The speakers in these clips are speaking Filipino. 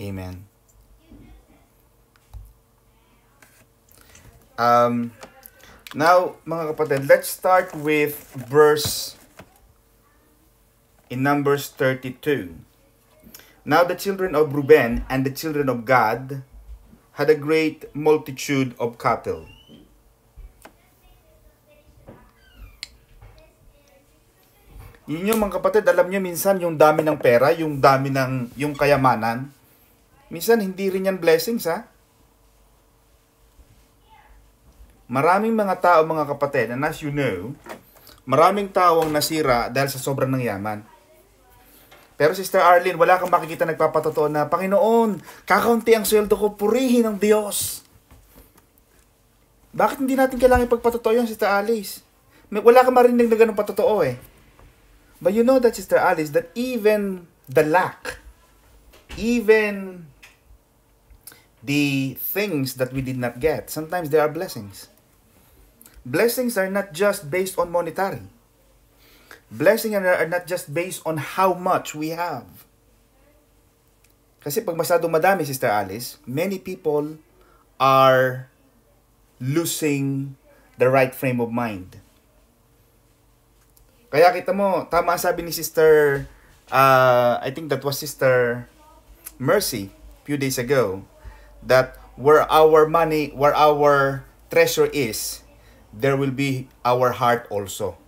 Amen. Um, Now, mga kapatid, let's start with verse in Numbers 32. Now the children of Reuben and the children of Gad had a great multitude of cattle. Yun yung mga kapatid, alam nyo minsan yung dami ng pera, yung dami ng yung kayamanan, minsan hindi rin yan blessings ha. Maraming mga tao mga kapatid, and as you know, maraming tao ang nasira dahil sa sobrang ng yaman. Pero Sister Arlene, wala kang makikita nagpapatotoo na, Panginoon, kakaunti ang sweldo ko, purihin ng Diyos. Bakit hindi natin kailangan ipagpatotoo yun, Sister Alice? Wala kang marinig na ganun patotoo eh. But you know that, Sister Alice, that even the lack, even the things that we did not get, sometimes they are blessings. Blessings are not just based on monetary. Blessings are not just based on how much we have. Kasi pag masyadong madami, Sister Alice, many people are losing the right frame of mind. Kaya kita mo, tama ang sabi ni Sister, I think that was Sister Mercy, few days ago, that where our money, where our treasure is, there will be our heart also.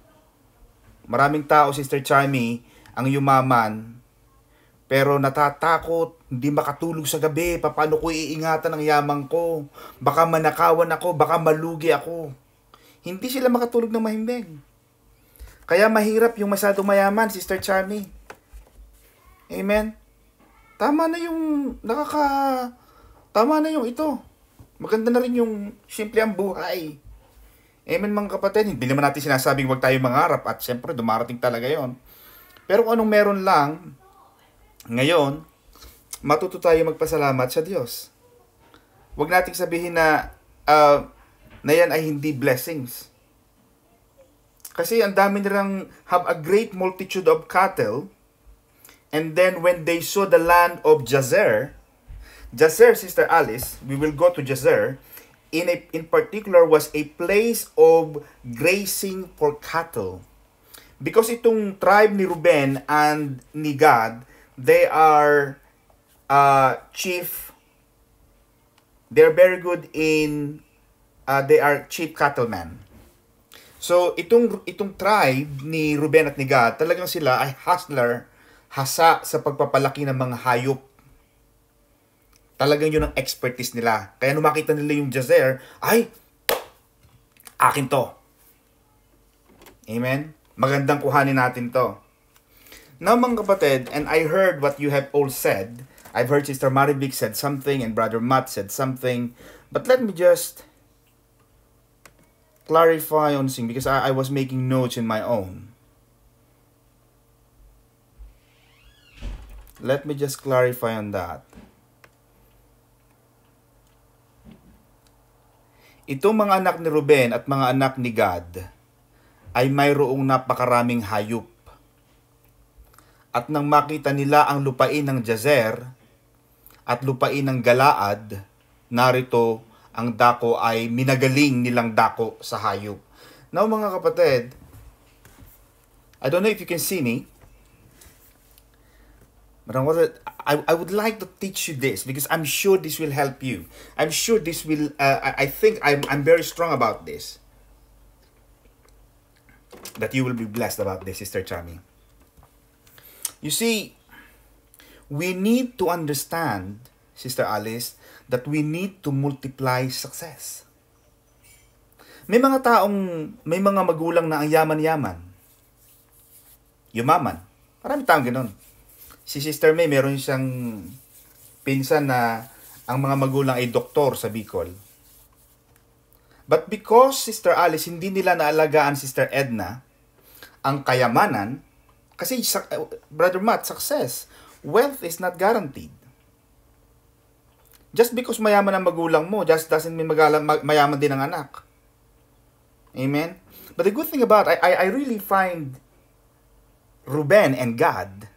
Maraming tao, Sister Charmy, ang yumaman, pero natatakot, hindi makatulog sa gabi, paano ko iingatan ang yaman ko? Baka manakawan ako, baka malugi ako. Hindi sila makatulog ng mahimbing. Kaya mahirap yung masyadong mayaman, Sister Charmy. Amen? Tama na yung tama na yung ito. Maganda na rin yung simple ang buhay. Amen mga kapatid, hindi naman natin sinasabing huwag tayo mangarap at siyempre dumarating talaga yon. Pero kung anong meron lang, ngayon, matuto tayo magpasalamat sa Diyos. Huwag nating sabihin na yan ay hindi blessings. Kasi ang dami nilang have a great multitude of cattle, and then when they saw the land of Jazer, Sister Alice, we will go to Jazer, in particular was a place of grazing for cattle. Because itong tribe ni Reuben and ni Gad, they are they're very good in, they are chief cattlemen. So itong tribe ni Reuben at ni Gad, talagang sila ay hasa sa pagpapalaki ng mga hayop. Talagang yun ang expertise nila. Kaya nung makita nila yung Jazer, ay, akin to. Amen? Magandang kuhanin natin to. Now mga kapatid, and I heard what you have all said. I've heard Sister Marivic said something and Brother Matt said something. But let me just clarify on something because I was making notes in my own. Let me just clarify on that. Itong mga anak ni Reuben at mga anak ni Gad ay mayroong napakaraming hayop. At nang makita nila ang lupain ng Jazer at lupain ng Galaad, narito ang dako ay minagaling nilang dako sa hayop. Now mga kapatid, I don't know if you can see me. I would like to teach you this because I'm sure this will help you. I'm sure this will, I think I'm very strong about this. That you will be blessed about this, Sister Chami. You see, we need to understand, Sister Alice, that we need to multiply success. May mga magulang na ang yaman-yaman. Yumaman. Marami taong ganoon. Si Sister May, meron siyang pinsan na ang mga magulang ay doktor sa Bicol. But because, Sister Alice, hindi nila naalagaan, Sister Edna, ang kayamanan, kasi, Brother Matt, success, wealth is not guaranteed. Just because mayaman ang magulang mo, just doesn't mean mayaman din ang anak. Amen? But the good thing about, I really find Reuben and Gad,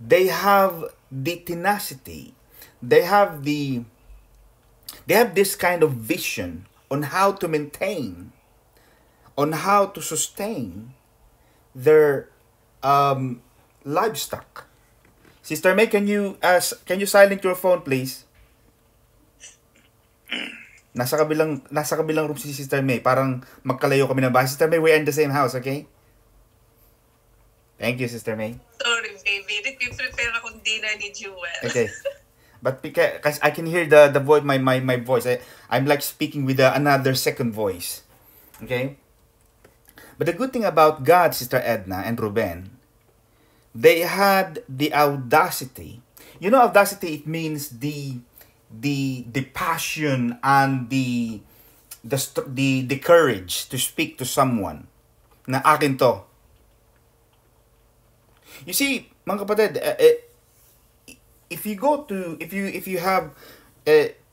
They have the tenacity. They have this kind of vision on how to maintain, on how to sustain their livestock. Sister May, can you silent your phone, please? Nasa kabilang room si Sister May. Parang magkalayo kami ng bahay. Sister May, we're in the same house, okay? Thank you, Sister May. Sorry, baby. Nag-prepare akong dinner ni Jewel. Okay. But because I can hear the voice, my voice. I'm like speaking with another second voice. Okay? But the good thing about God, Sister Edna and Ruben, they had the audacity. You know, audacity, it means the passion and the courage to speak to someone na akin to. You see, mga kapatid, if you have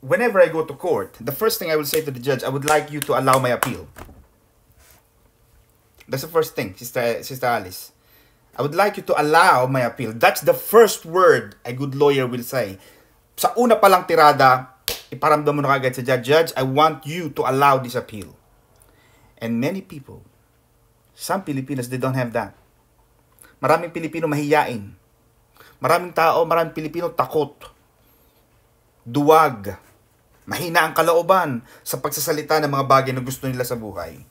whenever I go to court, the first thing I will say to the judge, I would like you to allow my appeal. That's the first thing, Sister Alice. I would like you to allow my appeal. That's the first word a good lawyer will say. Sa una palang tirada, iparamdam mo na kagad sa judge, I want you to allow this appeal. And many people, some Filipinos, they don't have that. Maraming Pilipino mahiyain. Maraming Pilipino takot. Duwag. Mahina ang kalooban sa pagsasalita ng mga bagay na gusto nila sa buhay.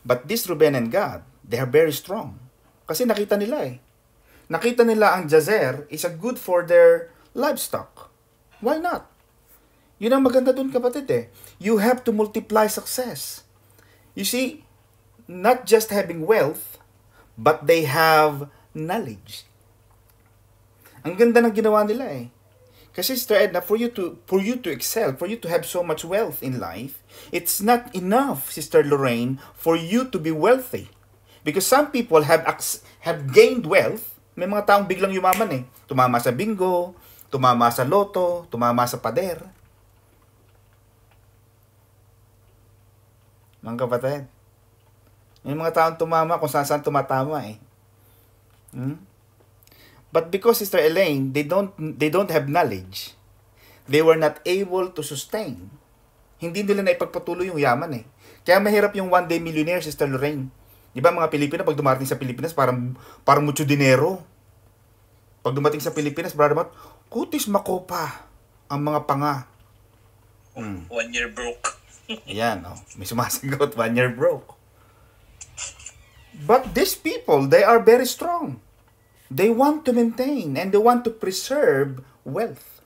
But this Ruben and God, they are very strong. Kasi nakita nila eh. Nakita nila ang jazer is a good for their livestock. Why not? Yun ang maganda dun, kapatid eh. You have to multiply success. You see, not just having wealth, but they have knowledge. Ang ganda ng ginawa nila eh. Kasi Sister Edna, for you to excel, for you to have so much wealth in life, it's not enough, Sister Lorraine, for you to be wealthy. Because some people have gained wealth. May mga taong biglang yumaman eh. Tumama sa bingo, tumama sa loto, tumama sa pader. Mga kapatid, may mga taong tumama kung saan tumatama eh. But because, Sister Elaine, they don't have knowledge, they were not able to sustain. Hindi nila na ipagpatuloy yung yaman eh. Kaya mahirap yung one day millionaire, Sister Lorraine. Di ba mga Pilipino, pag dumating sa Pilipinas, parang mucho dinero. Pag dumating sa Pilipinas, brother Matt, kutis makopa ang mga panga. 1 year broke. Ayan, oh. May sumasagot, 1 year broke. But these people, they are very strong. They want to maintain and they want to preserve wealth.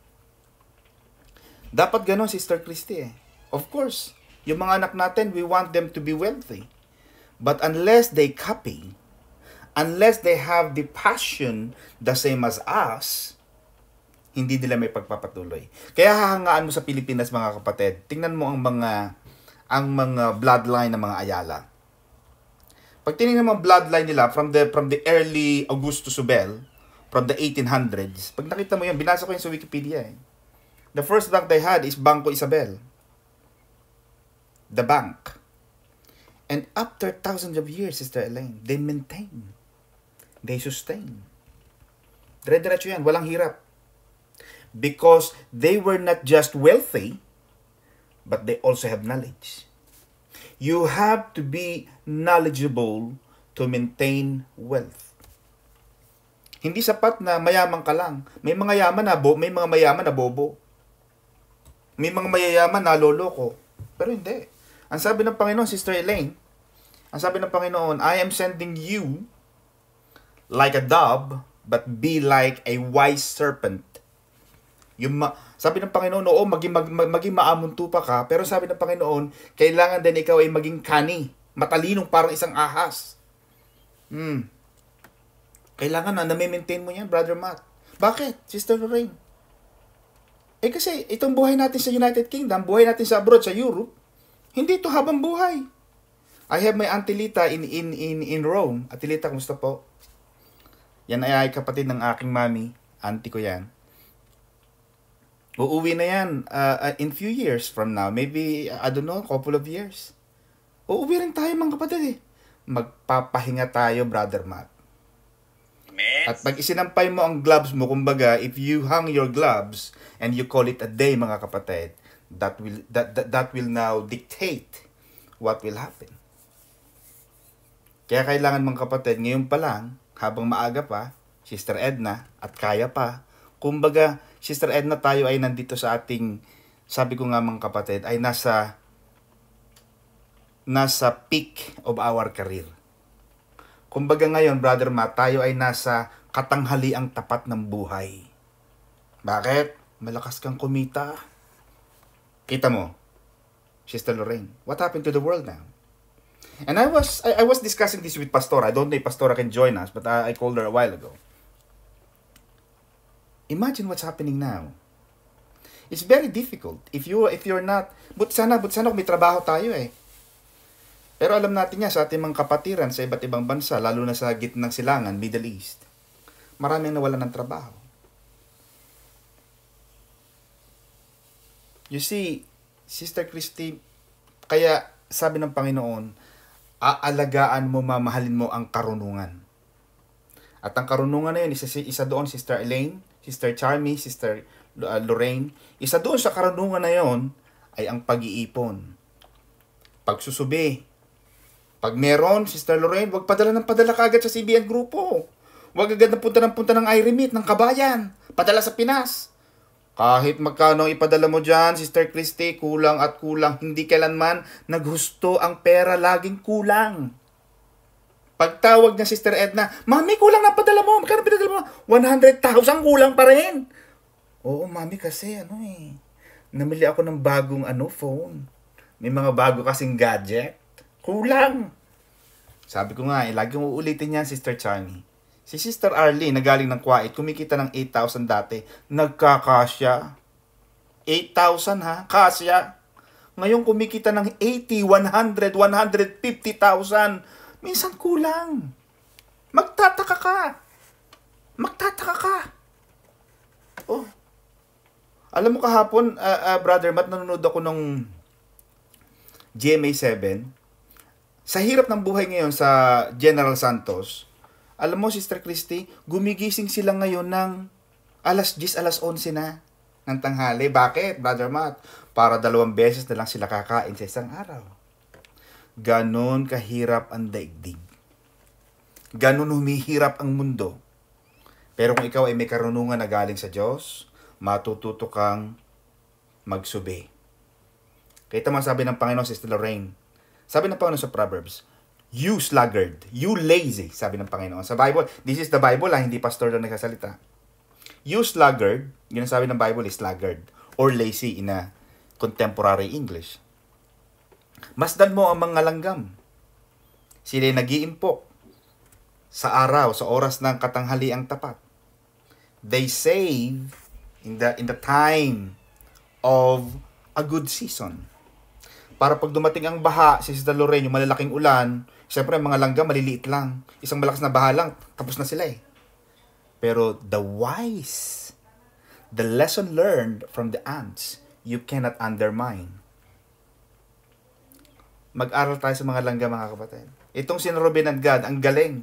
Dapat ganon, Sister Christy eh. Of course, yung mga anak natin, we want them to be wealthy. But unless they copy, unless they have the passion the same as us, hindi nila may pagpapatuloy. Kaya hahangaan mo sa Pilipinas, mga kapatid. Tingnan mo ang mga bloodline ng mga Ayala. Pag tinignan mo ang bloodline nila from the early Augusto Subel, from the 1800s, pag nakita mo yan, binasa ko yan sa Wikipedia eh. The first bank they had is Banco Isabel. The bank. And after thousands of years, Sister Elaine, they maintain. They sustain. Dire-diretso yan, walang hirap. Because they were not just wealthy, but they also have knowledge. You have to be knowledgeable to maintain wealth. Hindi sapat na mayaman ka lang. May mga mayaman na bobo. May mga mayayaman na loloko. Pero hindi. Ang sabi ng Panginoon, Sister Elaine, ang sabi ng Panginoon, I am sending you like a dove, but be like a wise serpent. Sabi ng Panginoon, oo, maging maamuntupa ka, pero sabi ng Panginoon, kailangan din ikaw ay maging kani, matalinong parang isang ahas. Kailangan na maintain mo yan, Brother Matt. Bakit, Sister Lorraine? Eh kasi, itong buhay natin sa United Kingdom, buhay natin sa abroad, sa Europe, hindi ito habang buhay. I have my Auntie Lita in Rome. Auntie Lita, kumusta po? Yan ay kapatid ng aking mami. Auntie ko yan. Uuwi na yan in few years from now. Maybe, I don't know, couple of years. Uuwi rin tayo, mga kapatid eh. Magpapahinga tayo, Brother Matt. permits. At pag isinampay mo ang gloves mo, kumbaga, if you hang your gloves and you call it a day, mga kapatid, that will now dictate what will happen. Kaya kailangan, mga kapatid, ngayon pa lang, habang maaga pa, Sister Edna, at kaya pa, kumbaga, Sister Edna, tayo ay nandito sa ating, sabi ko nga mga kapatid, ay nasa peak of our career. Kumbaga ngayon, Brother Matt, tayo ay nasa katanghaliang tapat ng buhay. Bakit? Malakas kang kumita. Kita mo, Sister Lorraine, what happened to the world now? And I was discussing this with Pastora. I don't know if Pastora can join us, but I called her a while ago. Imagine what's happening now. It's very difficult if you're not. But sana kung may trabaho tayo eh. Pero alam natin yan sa ating mga kapatiran sa iba't ibang bansa, lalo na sa gitnang silangan, Middle East. Maraming nawalan ng trabaho. You see, Sister Christy, kaya sabi ng Panginoon, aalagaan mo, mamahalin mo ang karunungan. At ang karunungan na yun, isa doon, Sister Elaine, Sister Charmy, Sister Lorraine, isa doon sa karunungan na yun ay ang pag-iipon. Pagsusubi. Pag meron, Sister Lorraine, huwag padala kagad sa CBN Grupo. Huwag agad na punta ng iRemit, ng Kabayan. Padala sa Pinas. Kahit magkano ipadala mo dyan, Sister Christy, kulang at kulang. Hindi kailanman naghusto ang pera, laging kulang. Pagtawag niya, Sister Edna, Mami, kulang na padala mo. Magkano pinadala mo? 100,000 kulang pa rin. Oo, Mami, kasi namili ako ng bagong phone. May mga bago kasing gadget. Kulang. Sabi ko nga, laging uulitin yan, Sister Charmy. Si Sister Arlene, na galing ng Kuwait, kumikita ng 8,000 dati. Nagkakasya. 8,000 ha? Kasya. Ngayon kumikita ng 80, 100, 150,000. Minsan kulang. Magtataka ka. Oh. Alam mo kahapon, Brother Matt, nanonood ako ng GMA 7. Sa hirap ng buhay ngayon sa General Santos, alam mo, Sister Christy, gumigising sila ngayon ng alas 10, alas 11 na ng tanghali. Bakit, Brother Matt? Para 2 beses na lang sila kakain sa isang araw. Ganon kahirap ang daigdig. Ganon humihirap ang mundo. Pero kung ikaw ay may karunungan na galing sa Diyos, matututo kang magsubi. Kita mo sabi ng Panginoon, Sister Lorraine. Sabi ng Panginoon sa Proverbs, you sluggard, you lazy, sabi ng Panginoon. Sa Bible, this is the Bible, hindi pastor na nagsasalita. You sluggard, yun ang sabi ng Bible is sluggard, or lazy in a contemporary English. Masdan mo ang mga langgam. Sila'y nag-iimpok sa araw, sa oras ng katanghaliang tapat. They save in the time of a good season. Para pag dumating ang baha, si Sister Lorraine, yung malalaking ulan, siyempre mga langgam maliliit lang. Isang malakas na baha lang, tapos na sila eh. Pero the wise, the lesson learned from the ants, you cannot undermine. Mag-aral tayo sa mga langgam, mga kapatid. Itong si Robin and God, ang galing.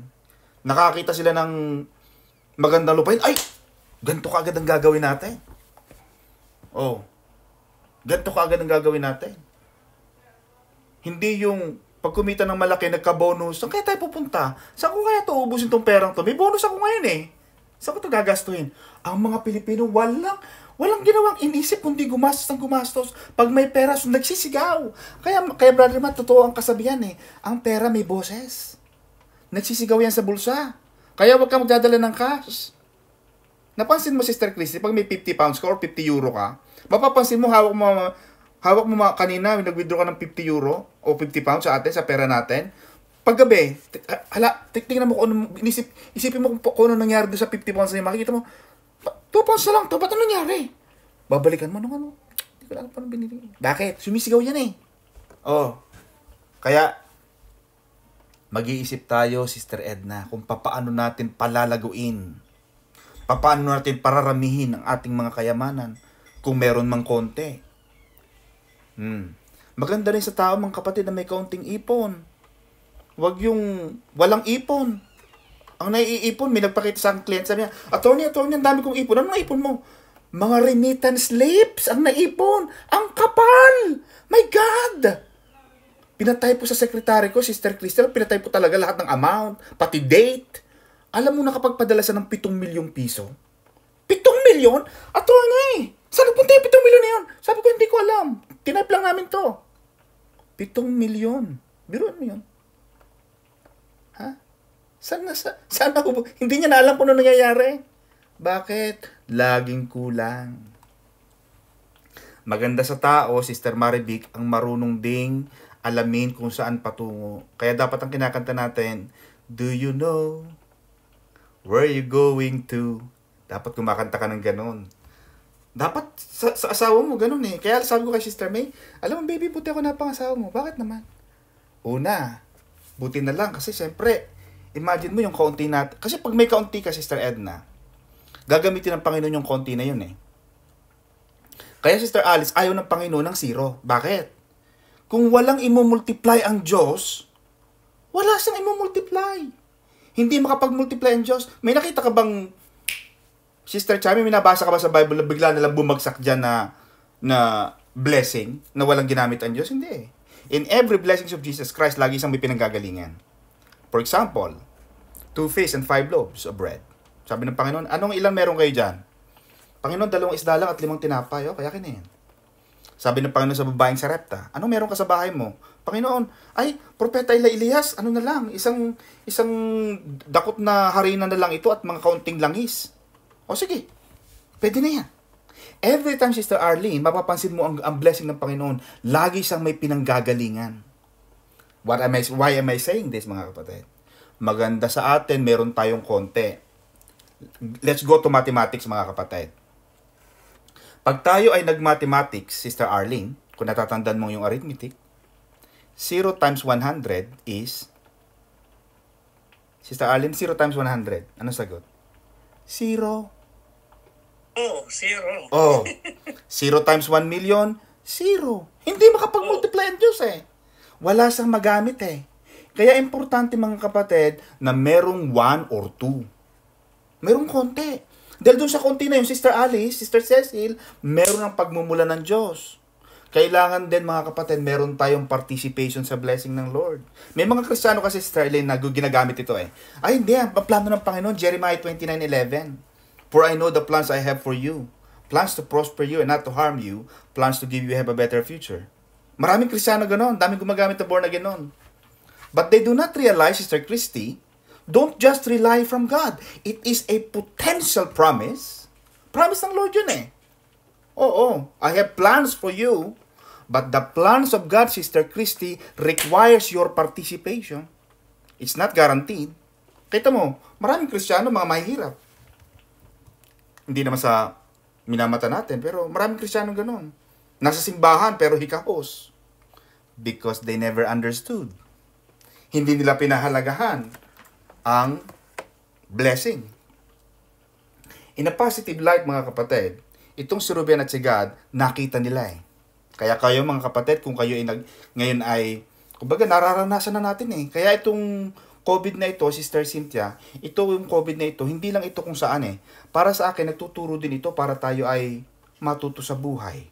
Nakakita sila ng magandang lupain. Ay! Ganito ka agad ang gagawin natin. Oh. Ganito ka agad ang gagawin natin. Hindi yung pag kumita ng malaki, nagka-bonus. Saan kaya tayo pupunta? Saan ko kaya ito ubusin tong perang to? May bonus ako ngayon eh. Saan ko ito gagastuhin? Ang mga Pilipino, walang ginawang inisip kundi gumastos ng gumastos. Pag may pera, nagsisigaw. Kaya Brother Matt, totoo ang kasabihan eh. Ang pera may boses. Nagsisigaw yan sa bulsa. Kaya wag ka magdadala ng cash. Napansin mo, Sister Christy, pag may 50 pounds ka or 50 euro ka, mapapansin mo, hawak mo kanina, nag-withdraw ka ng 50 euro o 50 pounds sa atin, sa pera natin. Paggabi, tingnan mo kung isipin mo kung ano nangyari doon sa 50 pounds na yun. Makikita mo, 2 pounds na lang to, ba't ano nangyari? Babalikan mo nung hindi ko lang paano binili. Bakit? Sumisigaw yan eh. Oh. Kaya, mag-iisip tayo, Sister Edna, kung paano natin palalaguin. Paano natin pararamihin ang ating mga kayamanan kung meron mang konti. Maganda rin sa tao, mga kapatid, na may kaunting ipon. Huwag yung walang ipon. Ang naiipon, may nagpakita sa aking client, sabi niya, attorney, ang dami kong ipon. Ano naipon mo? Mga remittance slips ang naipon. Ang kapal! My God! Pinatay po sa secretary ko, Sister Crystal, pinatay po talaga lahat ng amount, pati date. Alam mo nakapagpadala siya ng 7 milyong piso? 7 milyon? Attorney! Saan napunta yung 7 milyon na yun? Sabi ko, hindi ko alam. Tinype lang namin to. 7 milyon. Biruan mo yun. Ha? Sana hindi niya na alam kung ano nangyayari. Bakit? Laging kulang. Maganda sa tao, Sister Marivic, ang marunong ding alamin kung saan patungo. Kaya dapat ang kinakanta natin, do you know where you going to? Dapat kumakanta ka ng ganon. Dapat sa asawa mo ganon eh. Kaya sabi ko kay Sister May, alam mo baby, buti ako na pang asawa mo. Bakit naman? Una, buti na lang kasi siyempre, imagine mo yung kaunti natin. Kasi pag may kaunti ka, Sister Edna, gagamitin ng Panginoon yung kaunti na yun eh. Kaya Sister Alice, ayaw ng Panginoon ng zero. Bakit? Kung walang imumultiply ang Diyos, wala siyang imumultiply. Hindi makapag-multiply ang Diyos. May nakita ka bang, Sister Chami, may nabasa ka ba sa Bible na bigla nalang bumagsak dyan na blessing na walang ginamit ang Diyos? Hindi. In every blessings of Jesus Christ, lagi siyang may pinanggagalingan. For example, 2 fish and 5 loaves of bread. Sabi ng Panginoon, anong ilan meron kayo dyan? Panginoon, 2 isda lang at 5 tinapay. Kaya kinin. Sabi ng Panginoon sa babaeng Sarepta, anong meron ka sa bahay mo? Panginoon, ay, Propeta Elias, ano na lang, isang dakot na harina na lang ito at mga kaunting langis. O sige, pwede na yan. Every time, Sister Arlene, mapapansin mo ang blessing ng Panginoon, lagi siyang may pinanggagalingan. Why am I saying this, mga kapatid? Maganda sa atin, meron tayong konti. Let's go to mathematics, mga kapatid. Pag tayo ay nag-mathematics, Sister Arlene, kung natatandaan mo yung arithmetic, 0 times 100 is, Sister Arlene, 0 times 100. Ano sagot? 0. Oh, 0. Oh. 0 times 1 million, 0. Hindi makapag-multiply ang Diyos eh. Wala siyang magamit eh. Kaya importante mga kapatid na merong 1 or 2. Merong konti. Dahil doon sa konti na yung Sister Alice, Sister Cecil, meron ng pagmumula ng Diyos. Kailangan din mga kapatid, meron tayong participation sa blessing ng Lord. May mga Kristiyano kasi, Sister Elaine, na ginagamit ito eh. Ay hindi, ang plano ng Panginoon, Jeremiah 29:11. For I know the plans I have for you. Plans to prosper you and not to harm you. Plans to give you have a better future. Maraming Kristiyano ganon. Daming gumagamit na born again nun. But they do not realize, Sister Christy, don't just rely from God. It is a potential promise. Promise ng Lord yun eh. Oo, I have plans for you. But the plans of God, Sister Christy, requires your participation. It's not guaranteed. Kita mo, maraming Kristiyano, mga mahihirap. Hindi naman sa minamata natin, pero maraming Kristiyano ganun. Nasa simbahan, pero hikahos. Because they never understood. Hindi nila pinahalagahan ang blessing. In a positive light, mga kapatid, itong si Ruben at si God, nakita nila eh. Kaya kayo mga kapatid, kung kayo ngayon ay, kumbaga nararanasan na natin eh. Kaya itong COVID na ito, Sister Cynthia, ito yung COVID na ito, hindi lang ito kung saan eh. Para sa akin, nagtuturo din ito para tayo ay matuto sa buhay.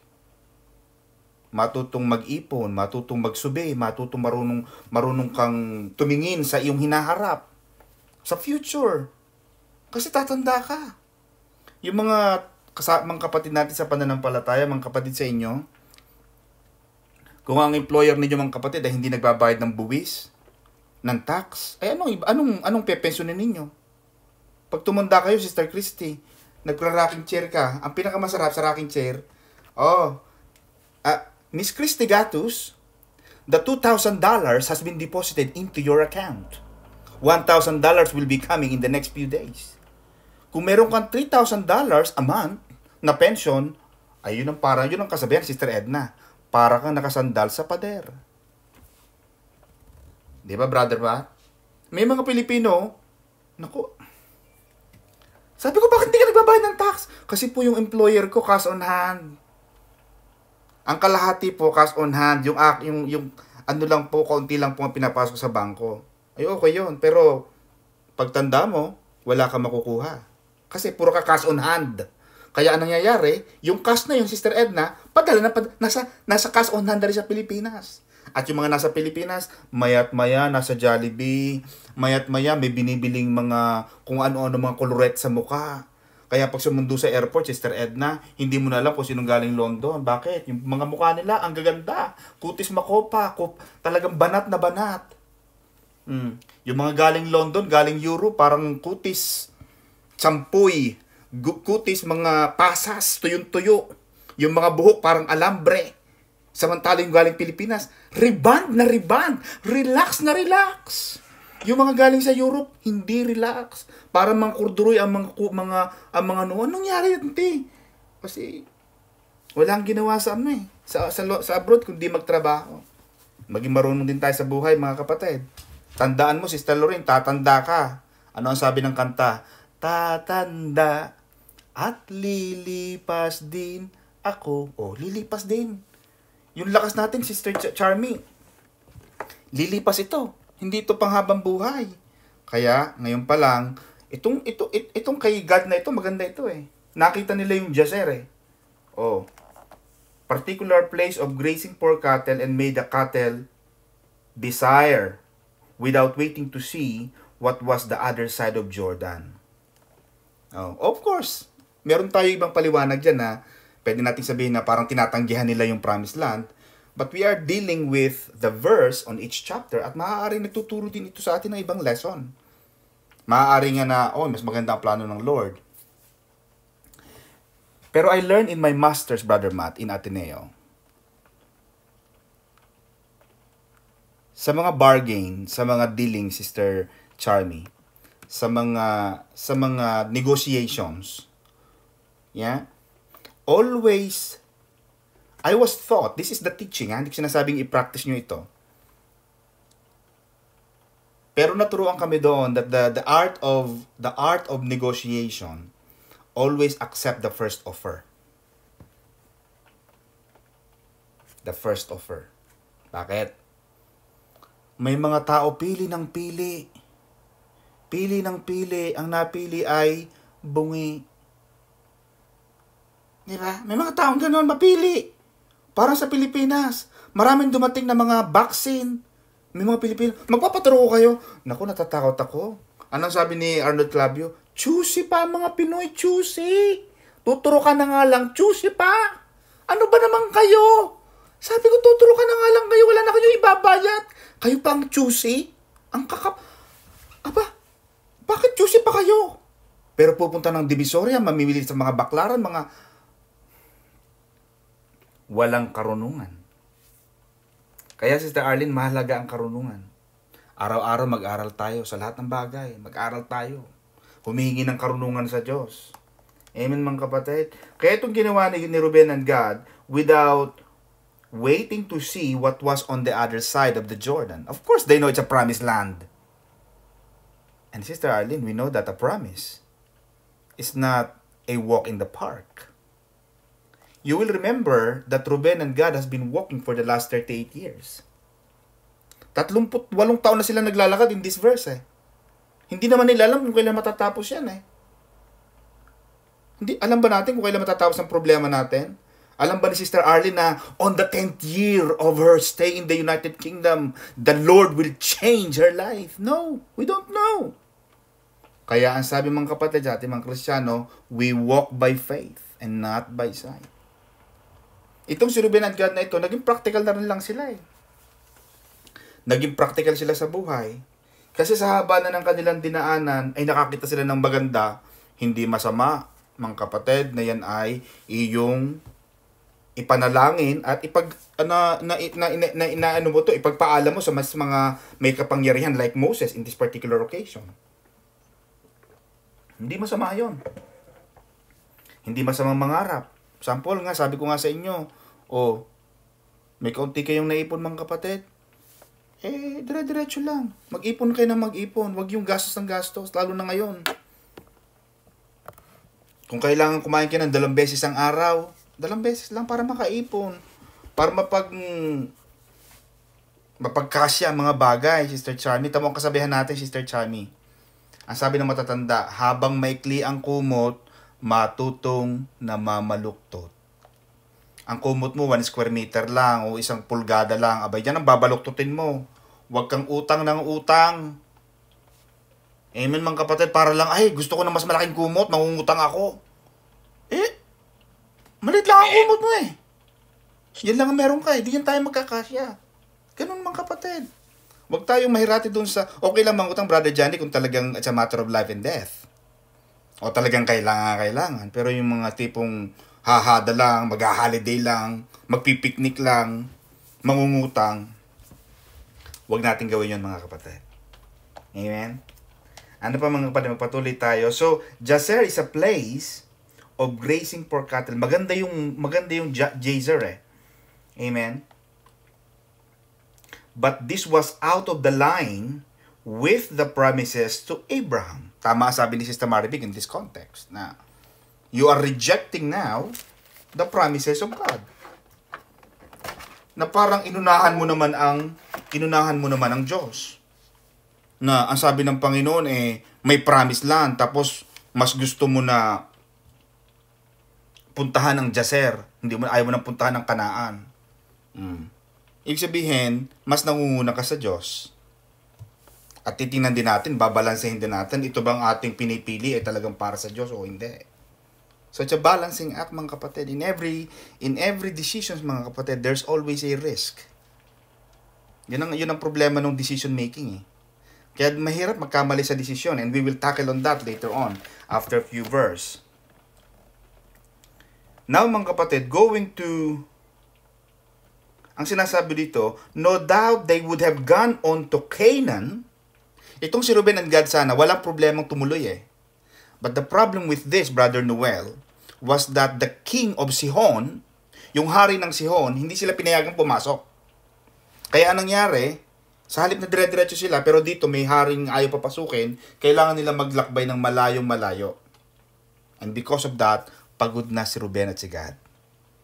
Matutong mag-ipon, matutong magsubi, matutong marunong kang tumingin sa iyong hinaharap. Sa future. Kasi tatanda ka. Yung mga kapatid natin sa pananampalataya, mga kapatid sa inyo, kung ang employer ninyo mga kapatid ay hindi nagbabayad ng buwis, ng tax, ay anong pepensyonin ninyo? Pag tumanda kayo, Sister Christy, nagra-rocking chair ka, ang pinakamasarap sa rocking chair, Miss Christy Gatus, the $2,000 has been deposited into your account. $1,000 will be coming in the next few days. Kung meron kang $3,000 a month na pension, ay yun ang kasabihan, Sister Edna, para kang nakasandal sa pader. Di ba, brother ba? May mga Pilipino, naku, sabi ko, bakit hindi ka nagbabayad ng tax? Kasi po yung employer ko, cash on hand. Ang kalahati po, cash on hand. Yung ano lang po, kaunti lang po ang pinapasok sa bangko. Ay, okay yun. Pero, Pagtanda mo, wala ka makukuha. Kasi puro ka cash on hand. Kaya ang nangyayari, yung cash na yun, Sister Edna, nasa cash on hand na rin sa Pilipinas. At yung mga nasa Pilipinas, mayat maya nasa Jollibee, mayat maya may binibiling mga kung ano-ano mga koloret sa mukha. Kaya pag sumundo sa airport, Sister Edna, hindi mo na alam kung sinong galing London. Bakit? Yung mga mukha nila, ang gaganda. Kutis makopa, talagang banat na banat. Yung mga galing London, galing Europe, parang kutis, champuy, kutis, mga pasas, tuyong-tuyo. Yung mga buhok, parang alambre. Samantalang yung galing Pilipinas, rebound na rebound, relax na relax. Yung mga galing sa Europe, hindi relax. Parang mga kurduroy ang mga ano, anong nangyari yun, te? Kasi walang ginawa sa sa abroad kundi magtrabaho. Maging marunong din tayo sa buhay, mga kapatid. Tandaan mo, Sister Lorraine, tatanda ka. Ano ang sabi ng kanta? Tatanda at lilipas din ako. Lilipas din. Yung lakas natin, Sister Charmy, lilipas ito. Hindi ito panghabang buhay. Kaya, ngayon pa lang, itong kay God na ito, maganda ito eh. Nakita nila yung Jazer eh. Particular place of grazing for cattle and made the cattle desire without waiting to see what was the other side of Jordan. Of course, meron tayo ibang paliwanag dyan na pwede natin sabihin na parang tinatanggihan nila yung promised land. But we are dealing with the verse on each chapter at maaaring nagtuturo din ito sa atin ng ibang lesson. Maaaring nga na, mas maganda ang plano ng Lord. Pero I learned in my master's, Brother Matt, in Ateneo. Sa mga bargain, sa mga dealing, Sister Charmy, sa mga negotiations, always, I was taught, this is the teaching, hindi ko sinasabing i-practice nyo ito. Pero naturuan kami doon that the art of negotiation, always accept the first offer. The first offer. Bakit? May mga tao pili ng pili. Pili ng pili, ang napili ay bungi. Diba? May mga taong ganoon mapili. Parang sa Pilipinas, maraming dumating na mga vaccine. May mga Pilipino, magpapaturo ko kayo. Naku, natatakot ako. Anong sabi ni Arnold Clavio? Choosy pa mga Pinoy, choosy. Tuturo ka na nga lang, choosy pa. Ano ba naman kayo? Sabi ko, tuturo ka na nga lang kayo, wala na kayo ibabayad. Kayo pa ang choosy? Ang bakit choosy pa kayo? Pero pupunta ng Divisoria, mamimili sa mga baklaran, mga walang karunungan. Kaya, Sister Arlene, mahalaga ang karunungan. Araw-araw mag-aral tayo sa lahat ng bagay. Mag-aral tayo. Humihingi ng karunungan sa Diyos. Amen, mga kapatid. Kaya itong ginawa ni Ruben and God without waiting to see what was on the other side of the Jordan. Of course, they know it's a promised land. And Sister Arlene, we know that a promise is not a walk in the park. You will remember that Ruben and God has been walking for the last 38 years. 38 taon na sila naglalakad in this verse eh. Hindi naman nila alam kung kailan matatapos yan eh. Alam ba natin kung kailan matatapos ang problema natin? Alam ba ni Sister Arlene na on the 10th year of her stay in the United Kingdom, the Lord will change her life? No, we don't know. Kaya ang sabi mga kapatid sa ating mga Kristiyano, we walk by faith and not by sight. Itong si Ruben and God na ito, naging practical na rin lang sila eh. Naging practical sila sa buhay. Kasi sa haba na ng kanilang dinaanan, ay nakakita sila ng maganda, hindi masama, mga kapatid, na yan ay iyong ipanalangin at ipagpaalam mo sa mas mga may kapangyarihan like Moses in this particular occasion. Hindi masama yon. Hindi masamang mangarap. Sample nga, sabi ko nga sa inyo, may kaunti kayong naipon mga kapatid, dire-diretso lang. Mag-ipon kayo ng mag-ipon. Huwag yung gastos ng gastos, lalo na ngayon. Kung kailangan kumain kayo ng 2 beses ang araw, 2 beses lang para makaipon. Para mapagkasya ang mga bagay, Sister Charmy. Tama ang kasabihan natin, Sister Charmy. Ang sabi ng matatanda, habang maikli ang kumot, matutong namamaluktot. Ang kumot mo, 1 square meter lang o 1 pulgada lang. Abay, dyan ang babaluktutin mo. Huwag kang utang ng utang. Amen, mga kapatid, para lang, ay, gusto ko na mas malaking kumot, mangungutang ako. Malit lang ang kumot mo eh. Yan lang ang meron ka eh. Di yan tayo magkakasya. Ganun, mga kapatid. Huwag tayong mahirati dun sa, okay lang mangutang, Brother Johnny, kung talagang it's a matter of life and death. O talagang kailangan. Pero yung mga tipong hahada lang, mag-holiday lang, magpipiknik lang, mangungutang, huwag natin gawin yun, mga kapatid. Amen? Ano pa, mga kapatid, magpatuloy tayo. So, Jazer is a place of grazing for cattle. Maganda yung Jazer eh. Amen? But this was out of the line with the promises to Abraham. Tama sabi ni Sister Maribig in this context na you are rejecting now the promises of God. Na parang inunahan mo naman ang Diyos. Na ang sabi ng Panginoon may promise land, tapos mas gusto mo na puntahan ng Jazer, ayaw mo na puntahan ng Kanaan. Ibig sabihin, mas nangunguna ka sa Diyos. At titingnan din natin, babalansehin din natin, ito bang ating pinipili ay talagang para sa Diyos o hindi. So it's a balancing act, mga kapatid. In every decision, mga kapatid, there's always a risk. Yun ang problema ng decision making eh. Kaya mahirap magkamali sa desisyon, and we will tackle on that later on after a few verse. Now, mga kapatid, ang sinasabi dito, no doubt they would have gone on to Canaan. Itong si Ruben and Gad sana, walang problemang tumuloy eh. But the problem with this, Brother Noel, was that the king of Sihon, yung hari ng Sihon, hindi sila pinayagang pumasok. Kaya anong nangyari, sa halip na dire-diretso sila, pero dito may haring ayaw papasukin, kailangan nila maglakbay ng malayong-malayo. And because of that, pagod na si Ruben at si Gad.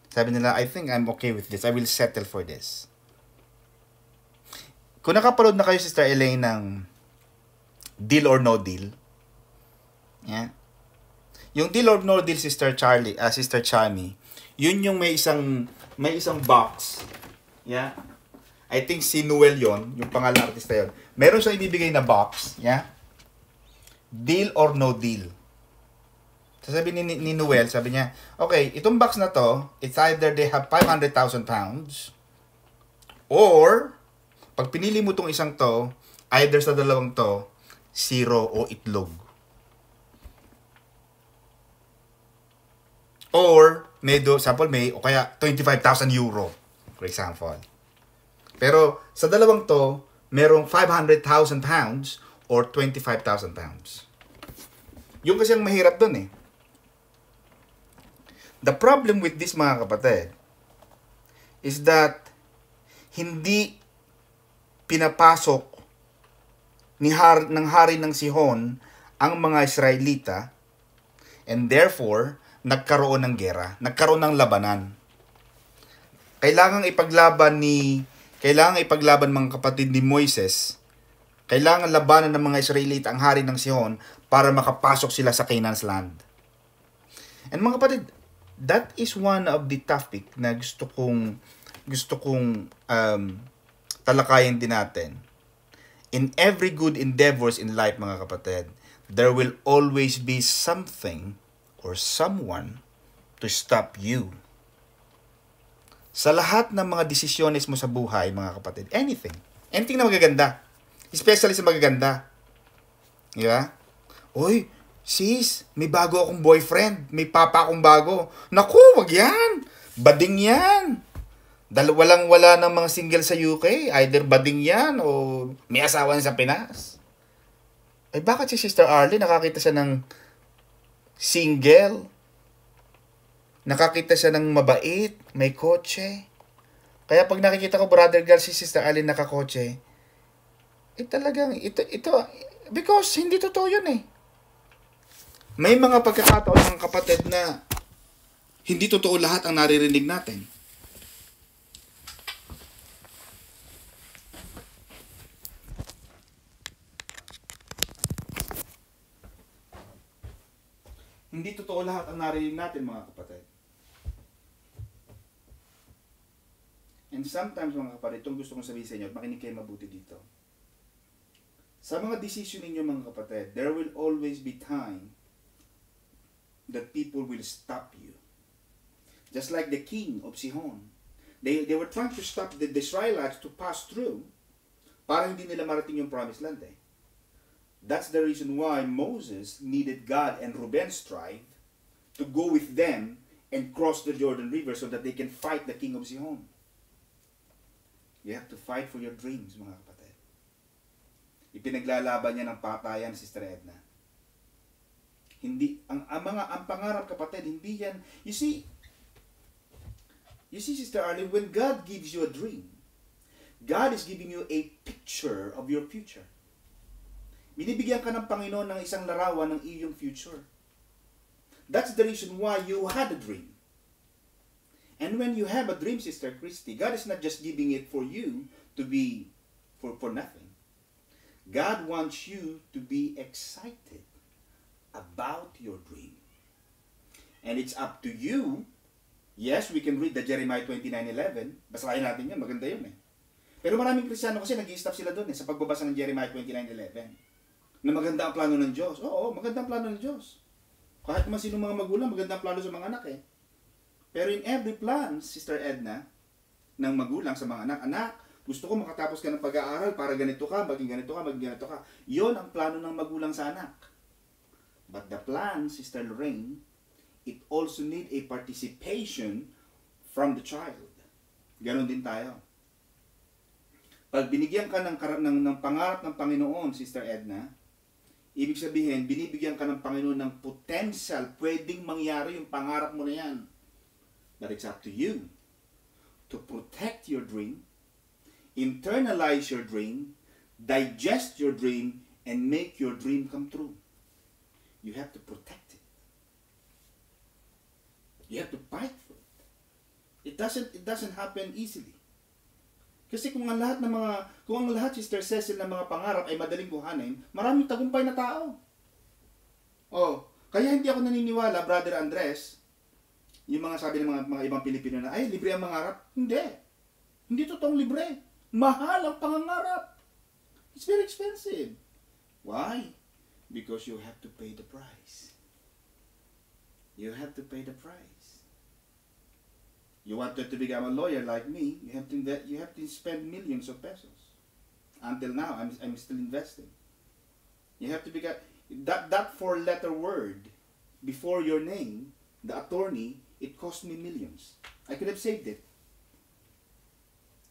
Sabi nila, I think I'm okay with this. I will settle for this. Kung nakapanood na kayo, Sister Elaine, ng Deal or No Deal, yeah? Yung Deal or No Deal, Sister Chami, yun yung may isang box. Yeah? I think si Noel yon, yung pangalan artista yon. Meron siyang ibibigay na box, yeah? Deal or no deal. Sabi ni Noel, sabi niya, okay, itong box na to, it's either they have 500,000 pounds, or, pag pinili mo tong isang to, either sa dalawang to, 0 o itlog. Or, o kaya 25,000 euro, for example. Pero, sa dalawang to, merong 500,000 pounds or 25,000 pounds. Yung kasi ang mahirap dun eh. The problem with this, mga kapatid, is that hindi pinapasok ng hari ng Sihon ang mga Israelita, and therefore, nagkaroon ng gera, nagkaroon ng labanan. Kailangan ipaglaban mga kapatid ni Moises, kailangan labanan ng mga Israelita ang hari ng Sihon para makapasok sila sa Canaan's land. And mga kapatid, that is one of the topic na gusto kong talakayin din natin. In every good endeavors in life, mga kapatid, there will always be something or someone to stop you. Sa lahat ng mga desisyones mo sa buhay, mga kapatid, anything na magaganda, especially sa magaganda. Yeah? Uy, sis, may bago akong boyfriend. May papa akong bago. Naku, wag yan. Bading yan. Walang-wala ng mga single sa UK. Either bading yan o may asawa sa Pinas. Eh, bakit si Sister Arlie nakakita siya ng single? Nakakita siya ng mabait, may kotse. Kaya pag nakikita ko, Brother Gal, si Sister Arlie nakakotse, talagang, ito, because hindi totoo yun eh. May mga pagkakataon, mga kapatid, na hindi totoo lahat ang naririnig natin. Hindi totoo lahat ang narinig natin, mga kapatid. And sometimes, mga kapatid, itong gusto kong sabihin sa inyo, at makinig kayo mabuti dito. Sa mga decision ninyo, mga kapatid, there will always be time that people will stop you. Just like the king of Sihon. They were trying to stop the Israelites to pass through para hindi nila marating yung promised land eh. That's the reason why Moses needed God and Reuben's tribe to go with them and cross the Jordan River so that they can fight the king of Sihon. You have to fight for your dreams, mga kapatid. Ipinaglalaban niya ng patayan, Sister Edna. Hindi, ang pangarap, kapatid, hindi yan. You see, Sister Arlene, when God gives you a dream, God is giving you a picture of your future. Binibigyan ka ng Panginoon ng isang larawan ng iyong future. That's the reason why you had a dream. And when you have a dream, Sister Christy, God is not just giving it for you to be for nothing. God wants you to be excited about your dream. And it's up to you. Yes, we can read the Jeremiah 29:11. Basahin natin yan, maganda yun eh. Pero maraming Kristiyano kasi nag-i-stop sila doon eh, sa pagbabasa ng Jeremiah 29:11. Na maganda ang plano ng Diyos. Oo, maganda ang plano ng Diyos. Kahit man sino mga magulang, maganda ang plano sa mga anak eh. Pero in every plan, Sister Edna, ng magulang sa mga anak, gusto ko makatapos ka ng pag-aaral para ganito ka, maging ganito ka, maging ganito ka. Yon ang plano ng magulang sa anak. But the plan, Sister Lorraine, it also need a participation from the child. Ganon din tayo. Pag binigyan ka ng pangarap ng Panginoon, Sister Edna, ibig sabihin, binibigyan ka ng Panginoon ng potential, pwedeng mangyari yung pangarap mo na yan. But it's up to you to protect your dream, internalize your dream, digest your dream, and make your dream come true. You have to protect it. You have to fight for it. It doesn't happen easily. Kasi kung ang lahat, Sister Cecil, ng mga pangarap ay madaling kuhanin, maraming tagumpay na tao. Oh, kaya hindi ako naniniwala, Brother Andres, yung mga sabi ng mga ibang Pilipino na, ay, libre ang mangarap. Hindi. Hindi totoong libre. Mahal ang pangangarap. It's very expensive. Why? Because you have to pay the price. You have to pay the price. You wanted to become a lawyer like me, you have to spend millions of pesos. Until now, I'm still investing. You have to become that four-letter word before your name, the attorney, it cost me millions. I could have saved it.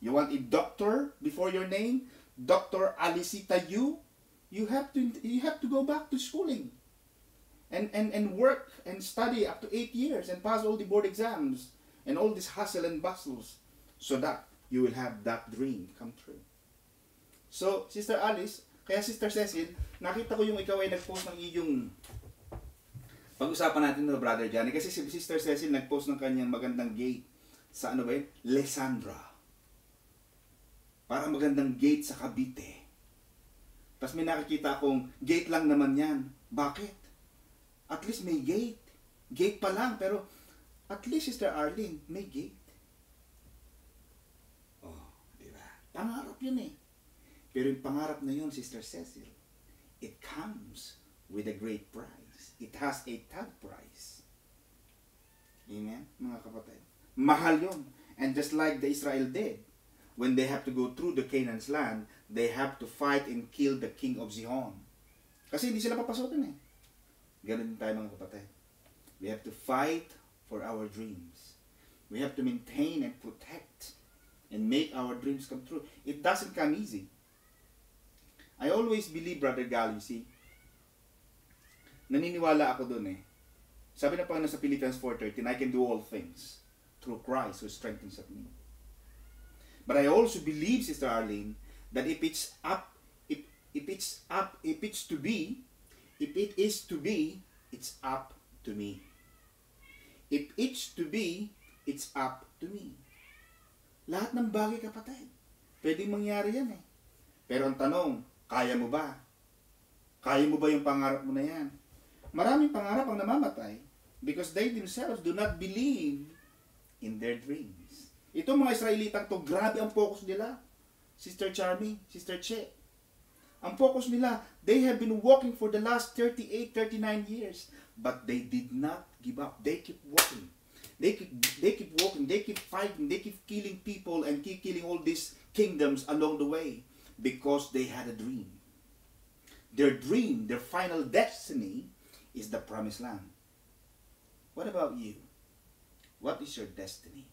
You want a doctor before your name, Dr. Alicita Yu, you have to go back to schooling and work and study up to 8 years and pass all the board exams and all this hustle and bustles so that you will have that dream come true. So, Sister Alice, kaya Sister Cecil, nakita ko yung ikaw ay nag-post ng iyong pag-usapan natin no, Brother Johnny, kasi si Sister Cecil nag-post ng kanyang magandang gate sa ano ba yun? Lesandra. Parang magandang gate sa Cavite. Tapos may nakikita akong gate lang naman yan. Bakit? At least may gate. Gate pa lang, pero at least, Sister Arlene, may gate. Oh, di ba? Pangarap yun eh. Pero yung pangarap na yun, Sister Cecil, it comes with a great price. It has a tag price. Amen, mga kapatid. Mahal yun. And just like the Israel did, when they have to go through the Canaan's land, they have to fight and kill the king of Sihon. Kasi hindi sila papasokin eh. Ganun din tayo, mga kapatid. We have to fight for our dreams. We have to maintain and protect and make our dreams come true. It doesn't come easy. I always believe, Brother Gal, you see, naniniwala ako dun eh. Sabi na Panginoon sa Philippians 4:13, I can do all things through Christ who strengthens me. But I also believe, Sister Arlene, that if it is to be, it's up to me. If it's to be, it's up to me. Lahat ng bagay, kapatid, pwedeng mangyari yan eh. Pero ang tanong, kaya mo ba? Kaya mo ba yung pangarap mo na yan? Maraming pangarap ang namamatay because they themselves do not believe in their dreams. Itong mga Israelitang to, grabe ang focus nila. Sister Charmy, Sister Che. Ang focus nila, they have been walking for the last 38, 39 years. But they did not give up. They keep walking. They keep walking. They keep fighting. They keep killing people and keep killing all these kingdoms along the way. Because they had a dream. Their dream, their final destiny is the promised land. What about you? What is your destiny?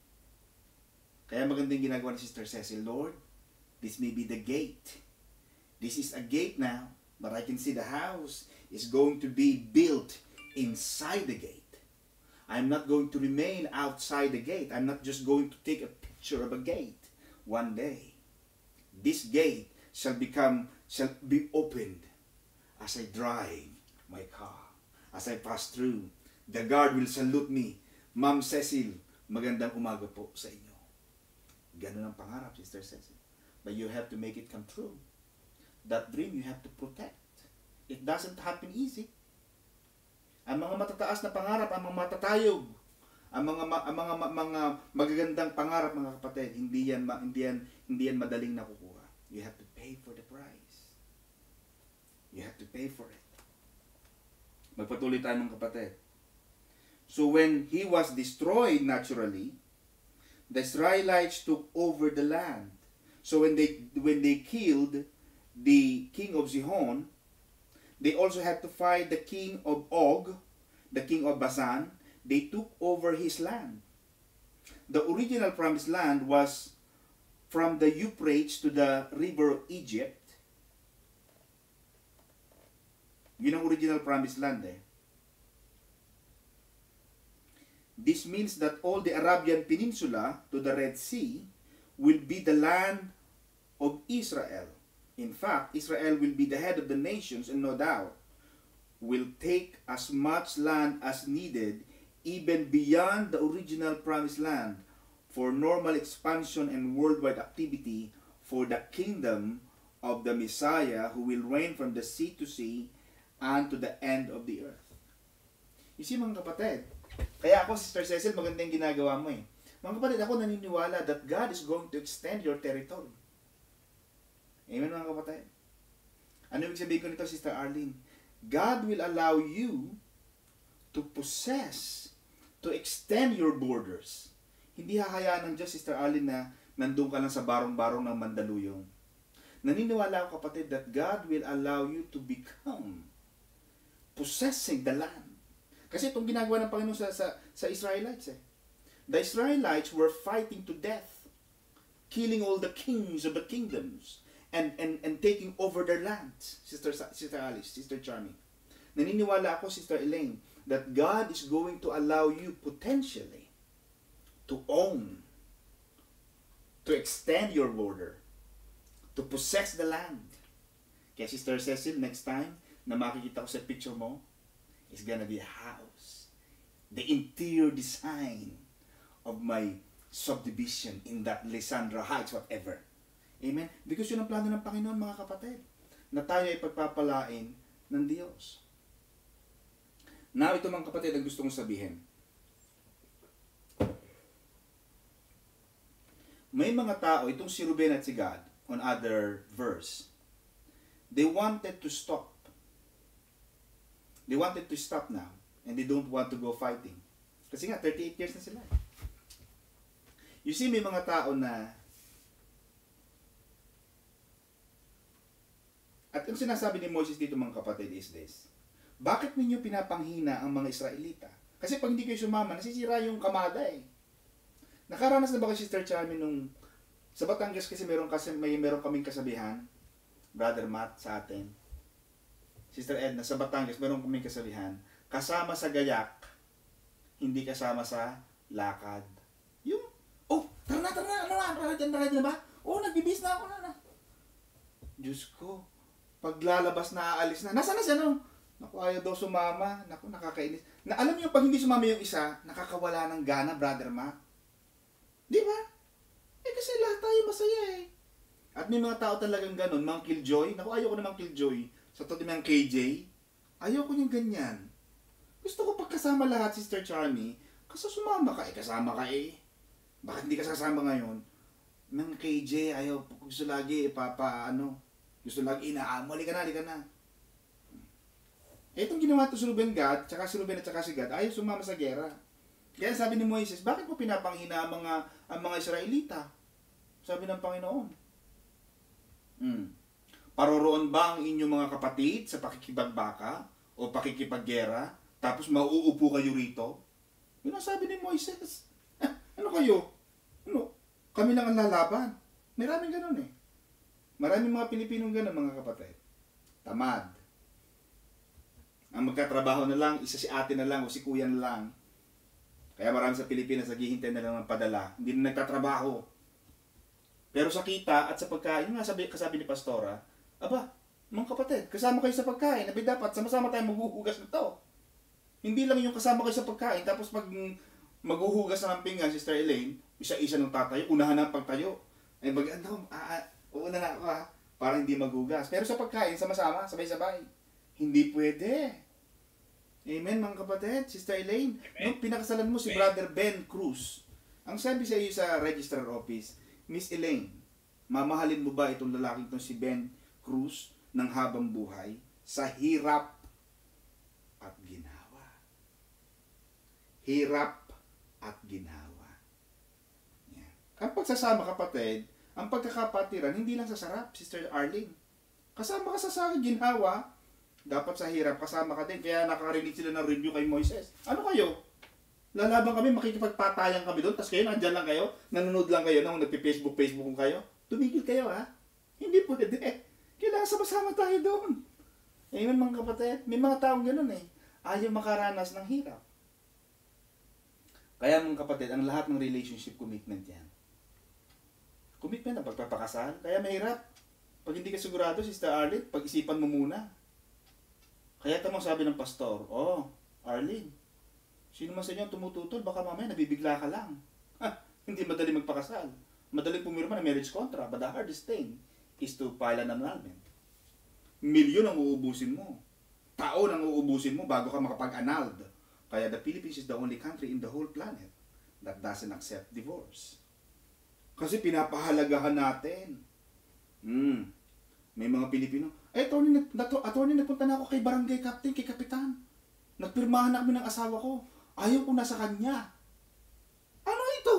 Kaya magandang ginagawa ni Sister Cecil, Lord, this may be the gate. This is a gate now, but I can see the house is going to be built inside the gate. I'm not going to remain outside the gate. I'm not just going to take a picture of a gate. One day, this gate shall be opened as I drive my car. As I pass through, the guard will salute me. Ma'am Cecil, magandang umaga po sa inyo. Ganun ang pangarap, Sister Cecil. But you have to make it come true. That dream you have to protect. It doesn't happen easy. Ang mga matataas na pangarap, ang mga matatayog, ang mga magagandang pangarap, mga kapatid, hindi yan madaling nakukuha. You have to pay for the price. You have to pay for it. Magpatuloy tayo, mga kapatid. So when he was destroyed naturally, the Israelites took over the land. So when they killed the king of Sihon, they also had to fight the king of Og, the king of Basan. They took over his land. The original promised land was from the Euphrates to the river of Egypt. Yun ang original promised land eh. This means that all the Arabian Peninsula to the Red Sea will be the land of Israel. In fact, Israel will be the head of the nations and no doubt will take as much land as needed even beyond the original promised land for normal expansion and worldwide activity for the kingdom of the Messiah who will reign from the sea to sea and to the end of the earth. You see, mga kapatid, kaya ako, Sister Cecil, maganda yung ginagawa mo eh. Mga kapatid, ako naniniwala that God is going to extend your territory. Amen, mga kapatid. Ano ibig sabihin ko nito, Sister Arlene? God will allow you to possess, to extend your borders. Hindi hahayaan ng Diyos, Sister Arlene, na nandun ka lang sa barong-barong ng Mandaluyong. Naniniwala ako, kapatid, that God will allow you to become possessing the land. Kasi itong ginagawa ng Panginoon sa Israelites eh. The Israelites were fighting to death, killing all the kings of the kingdoms, and taking over their lands. Sister Alice, Sister Charmy. Naniniwala ako, Sister Elaine, that God is going to allow you potentially to own, to extend your border, to possess the land. Kaya Sister Cecil, next time na makikita ko sa picture mo, it's gonna be a house. The interior design of my subdivision in that Lysandra Heights, whatever. Amen? Because yun ang plano ng Panginoon, mga kapatid, na tayo ay pagpapalain ng Diyos. Now, ito mga kapatid, ang gusto kong sabihin. May mga tao, itong si Ruben at si Gad, on other verse, they wanted to stop. They wanted to stop now, and they don't want to go fighting. Kasi nga, 38 years na sila. You see, may mga tao na, at ang sinasabi ni Moses dito, mga kapatid, is this: bakit ninyo pinapanghina ang mga Israelita? Kasi pag hindi kayo sumama, nasisira yung kamada eh. Nakaranas na ba kayo, Sister Charmy, nung sa Batangas kasi meron kaming kasabihan, Brother Matt sa atin, Sister Edna, sa Batangas meron kaming kasabihan, kasama sa gayak, hindi kasama sa lakad. Yung, oh, tara na, na ba? Oh, nagbibis na ako na. Diyos ko, paglalabas na, aalis na, nasaan na siya no? Naku, ayaw daw sumama, naku, nakakainis. Na, alam niyo, pag hindi sumama yung isa, nakakawala ng gana, Brother Matt. Di ba? Eh kasi lahat tayo masaya eh. At may mga tao talagang ganun, mga killjoy. Naku, ayaw ko namang killjoy. Sa totoo mga KJ, ayaw ko yung ganyan. Gusto ko pagkasama lahat, Sister Charmy. Kasi sumama ka, kasama ka eh. Bakit hindi ka sasama ngayon? Nang KJ, ayaw, gusto lagi, gusto lagi inaamo, halika na. Itong ginawa to si Ruben Gad, tsaka si Ruben at tsaka si Gad, ayaw sumama sa gera. Kaya sabi ni Moises, bakit mo pinapanghina ang mga Israelita? Sabi ng Panginoon. Paroroon ba ang inyong mga kapatid sa pakikipagbaka o pakikipaggera, tapos mauupo kayo rito? Yun ang sabi ni Moises. Ano kayo? Kami lang ang lalaban. Maraming ganun eh. Maraming mga Pilipinong ganun, mga kapatid. Tamad. Ang magkatrabaho na lang, isa si ate na lang o si kuya na lang. Kaya marami sa Pilipinas naghihintay na lang ng padala. Hindi na nagtatrabaho. Pero sa kita at sa pagkain, yung nga kasabi ni Pastora, aba, mga kapatid, kasama kayo sa pagkain. Nabi dapat, sama-sama tayo maghuhugas na to. Hindi lang yung kasama kayo sa pagkain, tapos pag maghuhugas na ng pinggan, Sister Elaine, isa-isa nung tatayo, unahan ng pagtayo. Ay una na ako para hindi maghugas. Pero sa pagkain, sama-sama, sabay-sabay. Hindi pwede. Amen, mga kapatid. Sister Elaine, nung pinakasalan mo si Brother Ben Cruz, ang sabi sa iyo sa registrar office, Miss Elaine, mamahalin mo ba itong lalaking itong si Ben Cruz ng habang buhay sa hirap at ginawa? Hirap at ginawa. Yan. Ang pagsasama, kapatid, ang pagkakapatiran, hindi lang sa sarap, Sister Arlene. Kasama ka sa ginawa, dapat sa hirap, kasama ka din. Kaya nakarinig sila ng review kay Moises. Ano kayo? Lalaban kami, makikipagpatayan kami doon, tapos kayo, nandyan lang kayo, nanonood lang kayo, nung nagpi-Facebook kayo. Tumigil kayo, ha? Hindi pwede. Kailangan sama-sama tayo doon. Amen, mga kapatid. May mga taong ganoon eh. Ayaw makaranas ng hirap. Kaya, mga kapatid, ang lahat ng relationship commitment yan. Commitment ang pagpapakasal. Kaya mahirap. Pag hindi ka sigurado, Sister Arlene, pag-isipan mo muna. Kaya tamang sabi ng pastor, Arlene, sino man sa inyo tumututol, baka mamaya nabibigla ka lang. Hindi madali magpakasal. Madaling pumirma ng marriage contract, but the hardest thing is to file an annulment. Milyon ang uubusin mo. Taon ang uubusin mo bago ka makapag-annulled. Kaya the Philippines is the only country in the whole planet that doesn't accept divorce. Kasi pinapahalagahan natin. May mga Pilipino, attorney, nagpunta na ako kay barangay captain, kay kapitan. Nagpirmahan na kami ng asawa ko. Ayaw ko na sa kanya. Ano ito?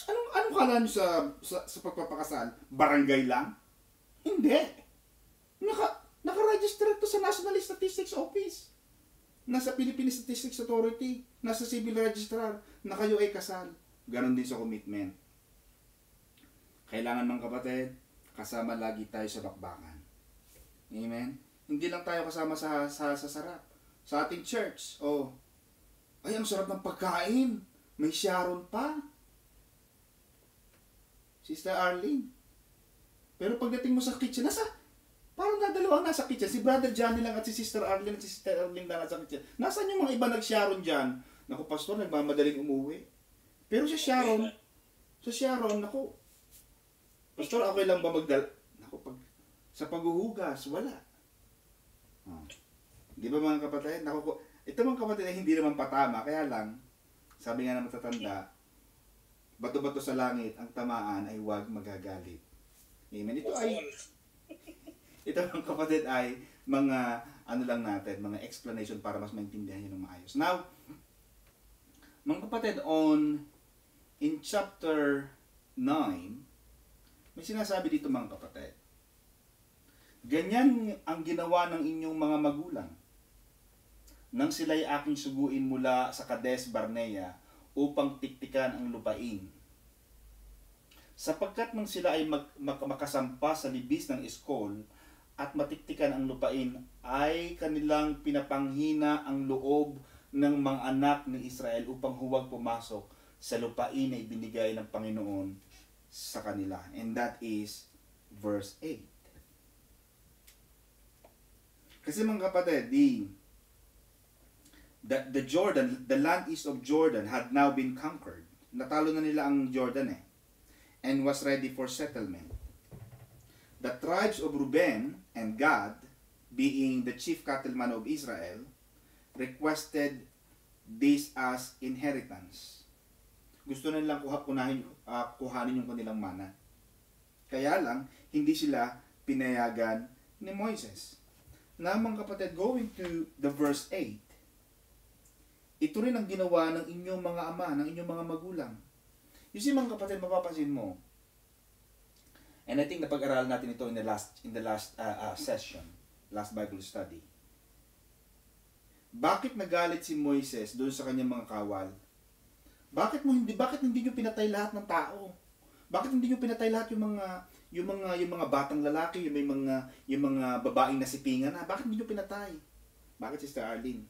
Anong kala nyo sa pagpapakasal? Barangay lang? Hindi. Naka-register ito sa National Statistics Office. Nasa Philippine Statistics Authority. Nasa Civil Registrar na kayo ay kasal. Ganon din sa commitment. Kailangan, mga kapatid, kasama lagi tayo sa bakbakan. Amen? Hindi lang tayo kasama sa sarap. Sa ating church, ay, ang sarap ng pagkain. May Sharon pa. Sister Arlene. Pero pagdating mo sa kitchen, parang dadalawang nasa kitchen. Si Brother Johnny lang at si Sister Arlene at si Sister Arlene lang nasa kitchen. Nasaan yung mga iba nag-Sharon dyan? Naku, pastor, nagmamadaling umuwi. Pero sa Sharon, naku, pastor, okay lang ba naku, sa paghuhugas, wala. Di ba, mga kapatid? Naku, ito, mga kapatid, ay hindi naman patama. Kaya lang, sabi nga ng matatanda, bato-bato sa langit, ang tamaan ay huwag magagalit. Amen. Ito, mga kapatid, ay mga, mga explanation para mas maintindihan nyo ng maayos. Now, mga kapatid, in chapter 9, may sinasabi dito, mga kapatid. Ganyan ang ginawa ng inyong mga magulang nang sila'y aking suguin mula sa Kades Barnea upang tiktikan ang lupain. Sapagkat nang sila ay makasampa sa libis ng Eskol at matiktikan ang lupain, ay kanilang pinapanghina ang loob ng mga anak ni Israel upang huwag pumasok sa lupain na ibinigay ng Panginoon sa kanila. And that is verse 8. Kasi, mga kapatid, the Jordan, the land east of Jordan had now been conquered. Natalo na nila ang Jordan and was ready for settlement. The tribes of Reuben and Gad, being the chief cattleman of Israel, requested this as inheritance. Gusto na nilang kuhanin yung kanilang mana. Kaya lang, hindi sila pinayagan ni Moises. Na mga kapatid, going to the verse 8, ito rin ang ginawa ng inyong mga ama, ng inyong mga magulang. You see mga kapatid, mapapansin mo, and I think napag-aralan natin ito in the last session, last Bible study. Bakit nagalit si Moises doon sa kanyang mga kawal? Bakit hindi niyo pinatay lahat ng tao? Bakit hindi niyo pinatay lahat yung mga batang lalaki, yung mga babaeng nasipingan na? Bakit hindi niyo pinatay? Bakit, Sister Arlene?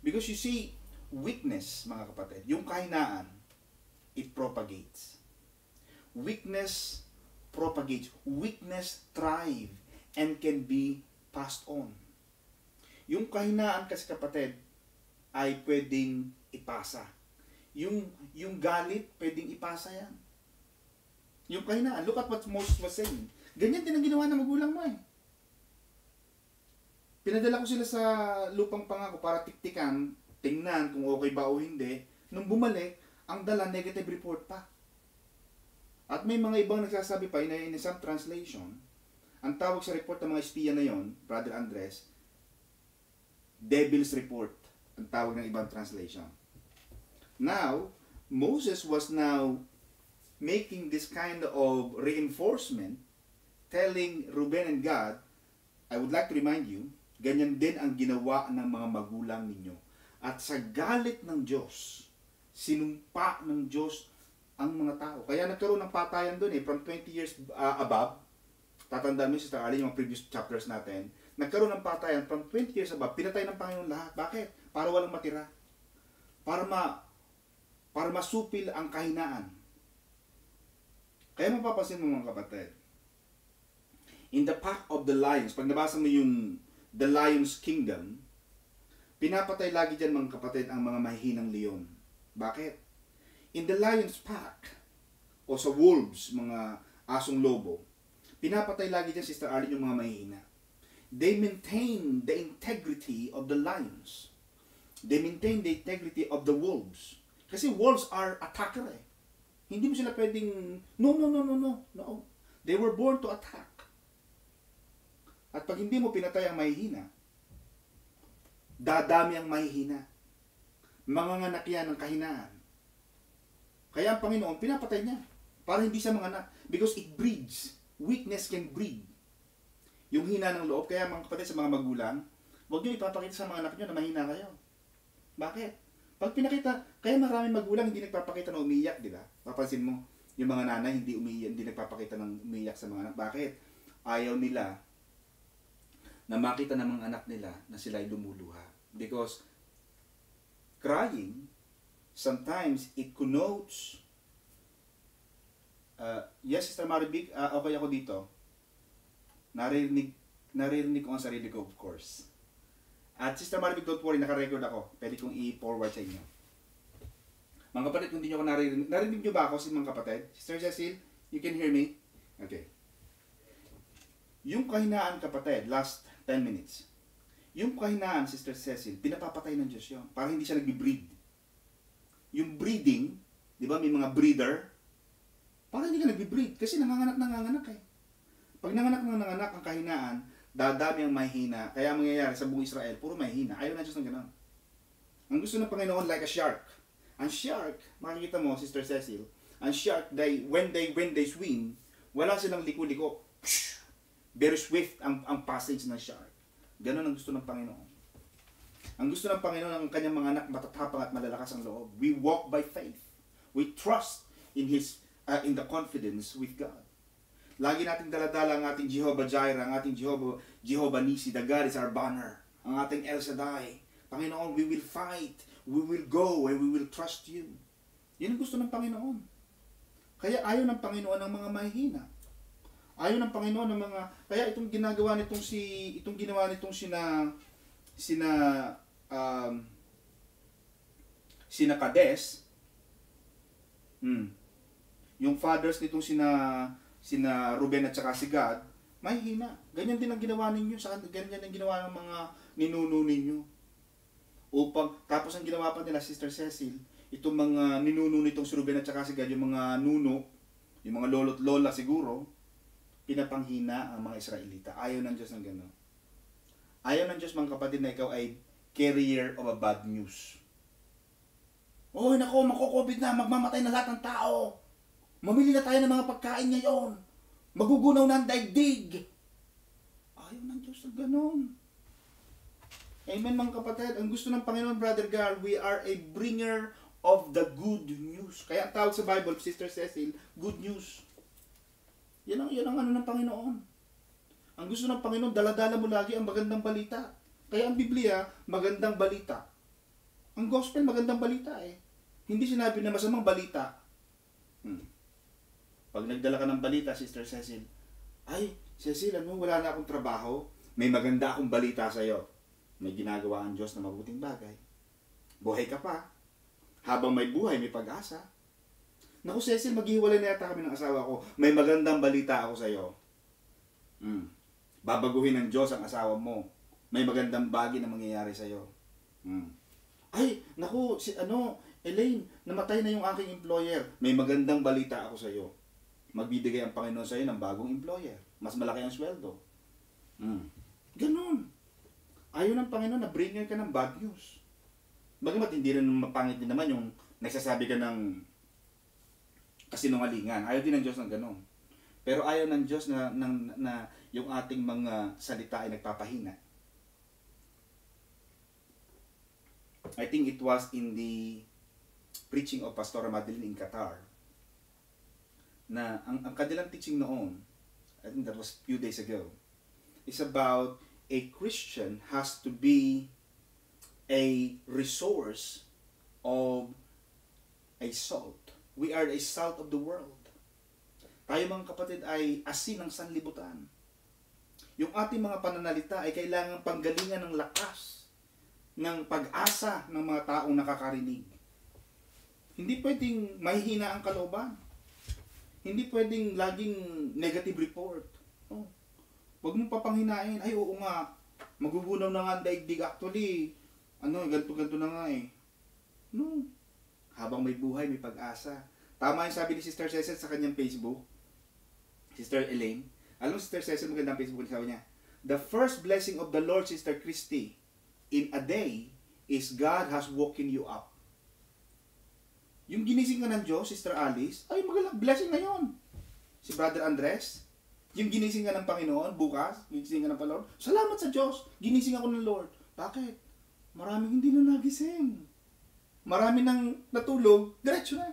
Because you see, weakness, mga kapatid, yung kahinaan, it propagates. Weakness propagates. Weakness thrive and can be passed on. Yung kahinaan kasi kapatid ay pwedeng ipasa. Yung galit, pwedeng ipasa yan. Yung kahinaan, look at what Moses was saying. Ganyan din ang ginawa ng magulang mo eh. Pinadala ko sila sa lupang pangako para tiktikan, tingnan kung okay ba o hindi. Nung bumalik, ang dala negative report pa. At may mga ibang nagsasabi pa, in some translation, ang tawag sa report ng mga espiya na yon, Brother Andres, Devil's Report, ang tawag ng ibang translation. Now, Moses was now making this kind of reinforcement, telling Reuben and Gad, I would like to remind you, ganyan din ang ginawa ng mga magulang ninyo. At sa galit ng Diyos, sinumpa ng Diyos ang mga tao. Kaya nagkaroon ng patayan doon eh, from 20 years above, tatandaan mo, Sister Ali, yung mga previous chapters natin, nagkaroon ng patayan from 20 years above, pinatay ng Panginoon lahat. Bakit? Para walang matira. Para masupil ang kahinaan. Kaya mapapansin mo mga kapatid, in the pack of the lions, pag nabasa mo yung The Lion's Kingdom, pinapatay lagi dyan mga kapatid ang mga mahihinang leon. Bakit? In the lion's pack, o sa wolves, mga asong lobo, pinapatay lagi dyan, Sister Arlene, yung mga mahihina. They maintain the integrity of the lions. They maintain the integrity of the wolves. Kasi wolves are attacker eh. Hindi mo sila pwedeng, no. They were born to attack. At pag hindi mo pinatay ang mahihina, dadami ang mahihina. Manganganak yan ng kahinaan. Kaya ang Panginoon, pinapatay niya. Para hindi siya manganak. Because it breeds. Weakness can breed. Yung hina ng loob, kaya mga kapatid sa mga magulang, huwag niyo ipapakita sa mga anak niyo na mahina kayo. Bakit? Pag pinakita, kaya maraming magulang hindi nagpapakita na umiyak, di ba? Papansin mo, yung mga nanay hindi nagpapakita ng umiyak sa mga anak. Bakit? Ayaw nila na makita ng mga anak nila na sila ay lumuluha. Because crying, sometimes it connotes, yes, Sister Maribig, okay ako dito. Naririnig ko ang sarili ko, of course. At Sister Maribig, don't worry, naka-record ako. Pwede kong i-forward sa inyo. Mga kapatid, kung hindi nyo ako narinig nyo ba ako, mga kapatid? Sister Cecil, you can hear me? Okay. Yung kahinaan, kapatid, last 10 minutes. Yung kahinaan, Sister Cecil, pinapapatay ng Diyos yun. Para hindi siya nagbi-breed. Yung breeding, di ba, may mga breeder, para hindi ka nagbi-breed. Kasi nanganganak eh. Pag nanganak ang kahinaan, dadami ang mahina. Kaya ang mangyayari sa buong Israel, puro mahina. Ayaw na Diyos ng gano'n. Ang gusto ng Panginoon, like a shark. Ang shark, makikita mo, Sister Cecil, ang shark, when they swim, wala silang liko-liko. Very swift ang passage ng shark. Ganon ang gusto ng Panginoon. Ang gusto ng Panginoon, ang kanyang mga anak, matatapang at malalakas ang loob. We walk by faith. We trust in the confidence with God. Lagi nating daladala ang ating Jehovah Jireh, ang ating Jehovah Nisi, the God is our banner. Ang ating El Shaddai. Panginoon, we will fight, we will go, and we will trust you. Yan ang gusto ng Panginoon. Kaya ayaw ng Panginoon ng mga mahihina. Ayaw ng Panginoon ng mga, kaya itong ginawa nitong sina Kades, yung fathers nitong sina Reuben at saka si Gad, mahihina. Ganyan din ang ginawa ninyo, ganyan ang ginawa ng mga ninuno ninyo. Tapos ang ginawa pa nila, Sister Cecil, itong mga ninuno nitong si Ruben at saka si Gad, yung mga nuno, yung mga lolo't lola siguro, pinapanghina ang mga Israelita. Ayaw ng Diyos ng gano'n. Ayaw ng Diyos, mga kapatid, na ikaw ay carrier of a bad news. Oy, nako, mako-COVID na, magmamatay na lahat ng tao. Mamili na tayo ng mga pagkain ngayon. Magugunaw na ang daigdig. Ayaw ng Diyos ng gano'n. Amen, mga kapatid. Ang gusto ng Panginoon, Brother Gar, we are a bringer of the good news. Kaya ang tawag sa Bible, Sister Cecil, good news. Yan ang ano ng Panginoon. Ang gusto ng Panginoon, daladala mo lagi ang magandang balita. Kaya ang Biblia, magandang balita. Ang gospel, magandang balita eh. Hindi sinabi na masamang balita. Pag nagdala ka ng balita, Sister Cecil, ay, Cecil, wala na akong trabaho. May maganda akong balita sa'yo. May ginagawa ang Diyos na mabuting bagay. Buhay ka pa. Habang may buhay, may pag-asa. Naku, Cecil, maghiwalay na yata kami ng asawa ko. May magandang balita ako sa'yo. Babaguhin ng Diyos ang asawa mo. May magandang bagay na mangyayari sa'yo. Ay, naku, Elaine, namatay na yung aking employer. May magandang balita ako sa'yo. Magbibigay ang Panginoon sa'yo ng bagong employer. Mas malaki ang sweldo. Ganun. Ayaw ng Panginoon na bringer ka ng bad news. Bagamat hindi rin mapangit din naman yung nagsasabi ka ng kasinungalingan. Ayaw din ng Diyos ng ganun. Pero ayaw ng Diyos na yung ating mga salita ay nagpapahina. I think it was in the preaching of Pastor Madeline in Qatar na ang kanilang teaching noon, I think that was few days ago, is about a Christian has to be a resource of a salt. We are a salt of the world. Tayo mga kapatid ay asin ng sanlibutan. Yung ating mga pananalita ay kailangan panggalingan ng lakas, ng pag-asa ng mga taong nakakarinig. Hindi pwedeng mahihina ang kalooban. Hindi pwedeng laging negative report. Oh. Huwag mong papanghinain. Ay, oo nga, magugunaw na nga ang daigdig. Actually, ganito na nga eh. No. Habang may buhay, may pag-asa. Tama yung sabi ni Sister Cecil sa kanyang Facebook. Sister Elaine. Alam mo, Sister Cecil, magandang Facebook, sabi niya, the first blessing of the Lord, Sister Christy, in a day, is God has woken you up. Yung ginising ka ng Diyos, Sister Alice, ay magalang blessing na yun. Si Brother Andres, yung ginising ka ng Panginoon, bukas, ginising ka ng Lord, salamat sa Diyos, ginising ako ng Lord. Bakit? Maraming hindi na nagising. Marami nang natulog, diretso na.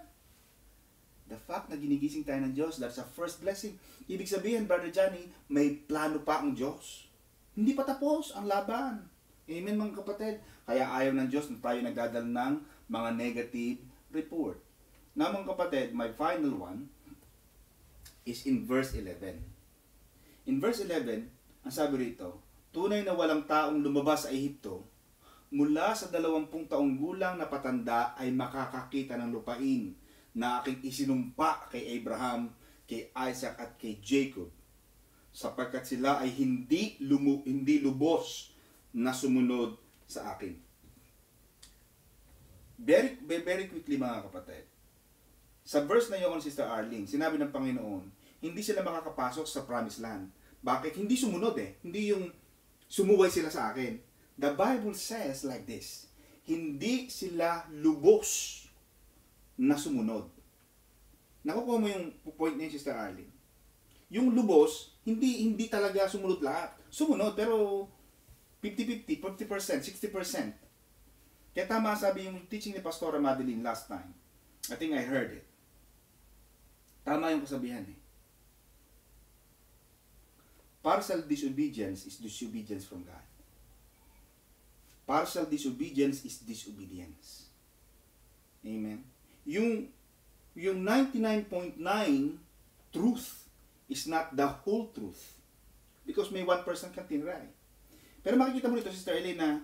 The fact na ginigising tayo ng Diyos, that's a first blessing. Ibig sabihin, Brother Johnny, may plano pa ang Diyos. Hindi pa tapos ang laban. Amen, mga kapatid. Kaya ayaw ng Diyos na tayo nagdadala ng mga negative report. Na, mga kapatid, my final one is in verse 11. In verse 11, ang sabi rito, tunay na walang taong lumabas sa Ehipto, mula sa 20 taong gulang na patanda ay makakakita ng lupain na aking isinumpa kay Abraham, kay Isaac at kay Jacob, sapagkat sila ay hindi lubos na sumunod sa akin. Very quickly, mga kapatid. Sa verse na yun, Sister Arlene, sinabi ng Panginoon, hindi sila makakapasok sa promised land. Bakit? Hindi sumunod eh. Hindi yung sumuway sila sa akin. The Bible says like this, hindi sila lubos na sumunod. Nakukuha mo yung point niya, Sister Arlene. Yung lubos, hindi talaga sumunod lahat. Sumunod, pero 50-50, 50%, 60%. Kaya tama sabi yung teaching ni Pastor Madeline last time. I think I heard it. Tama yung kasabihan eh. Partial disobedience is disobedience from God. Partial disobedience is disobedience. Amen. Yung 99.9 truth is not the whole truth. Because may 1% kang tinry. Pero makikita mo nito, Sister Elena,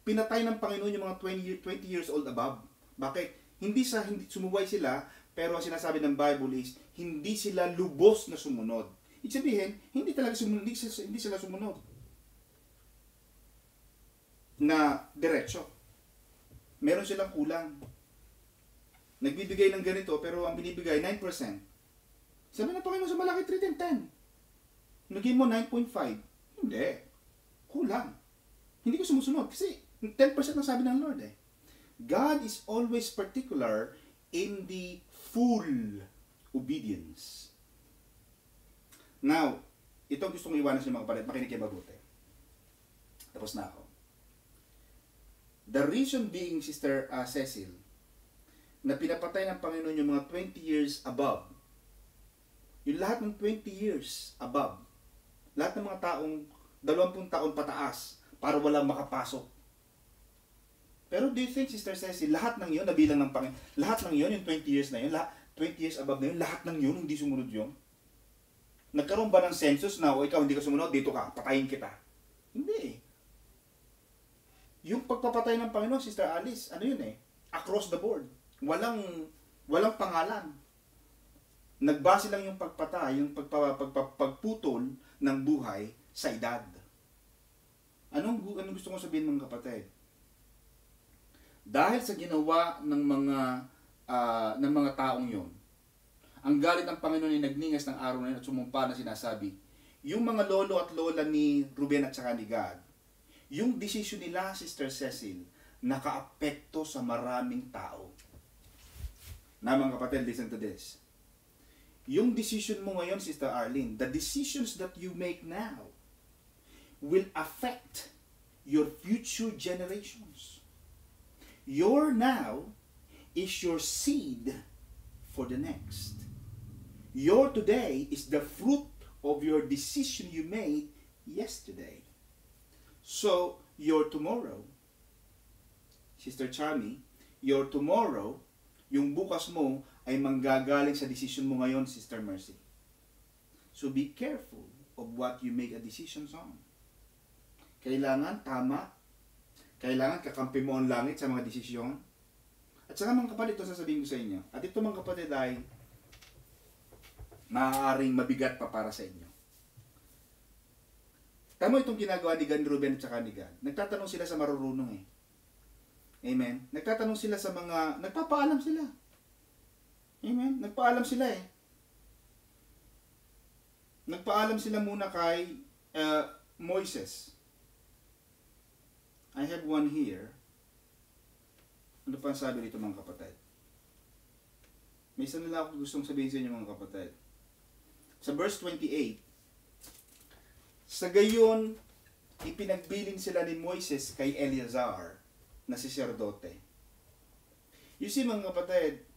pinatay ng Panginoon yung mga 20 years old above. Bakit? Hindi sumuway sila, pero ang sinasabi ng Bible is, hindi sila lubos na sumunod. Ibig sabihin, hindi sila sumunod na diretso. meron silang kulang. Nagbibigay ng ganito, pero ang binibigay, 9%. Sabi ng Panginoon sa Malaki 3:10. Naging mo 9.5. Hindi. Kulang. Hindi ko sumusunod. Kasi 10% ang sabi ng Lord eh. God is always particular in the full obedience. Now, ito gusto kong iwanan sa mga kapatid. Makinig kayo mabuti. Tapos na ako. The reason being, Sister Cecil, na pinapatay ng Panginoon yung mga 20 years above, yung lahat ng 20 years above, lahat ng mga taong 20 taon pataas para walang makapasok. Pero do you think, Sister Cecil, lahat ng yun, nabilang ng Panginoon, lahat ng yun, yung 20 years na yun, 20 years above na yun, lahat ng yun, hindi sumunod yun? Nagkaroon ba ng census na, o ikaw hindi ka sumunod, dito ka, patayin kita? Hindi. Yung pagpapatay ng Panginoon, Sister Alice, ano yun eh? Across the board. Walang pangalan. Nagbase lang yung pagpatay, yung pagputol ng buhay sa edad. Anong gusto kong sabihin mga kapatid? Dahil sa ginawa ng mga taong yon, ang galit ng Panginoon ay nagningas ng araw na yun at sumumpa na sinasabi, yung mga lolo at lola ni Ruben at saka ni Gad, yung desisyon nila, Sister Cecil, nakaapekto sa maraming tao. Na mga kapatid, listen to this. Yung decision mo ngayon, Sister Arlene, the decisions that you make now will affect your future generations. Your now is your seed for the next. Your today is the fruit of your decision you made yesterday. So, your tomorrow, Sister Charmy, your tomorrow, yung bukas mo ay manggagaling sa decision mo ngayon, Sister Mercy. So be careful of what you make a decision on. Kailangan tama. Kailangan kakampi mo ang langit sa mga desisyon. At saka mga kapatid, ito sasabihin ko sa inyo. At ito mga kapatid ay maaaring mabigat pa para sa inyo. Tama itong ginagawa ni Gan Ruben at saka ni Gad. Nagtatanong sila sa marurunong eh. Amen. Nagtatanong sila sa mga, nagpapaalam sila. Amen. Nagpaalam sila eh. Nagpaalam sila muna kay Moises. I have one here. Ano pa ang sabi dito mga kapatid? May isa nila ako gustong sabihin sa inyo mga kapatid. Sa verse 28, sa gayon, ipinagbilin sila ni Moises kay Eleazar na saserdote. You see mga kapatid,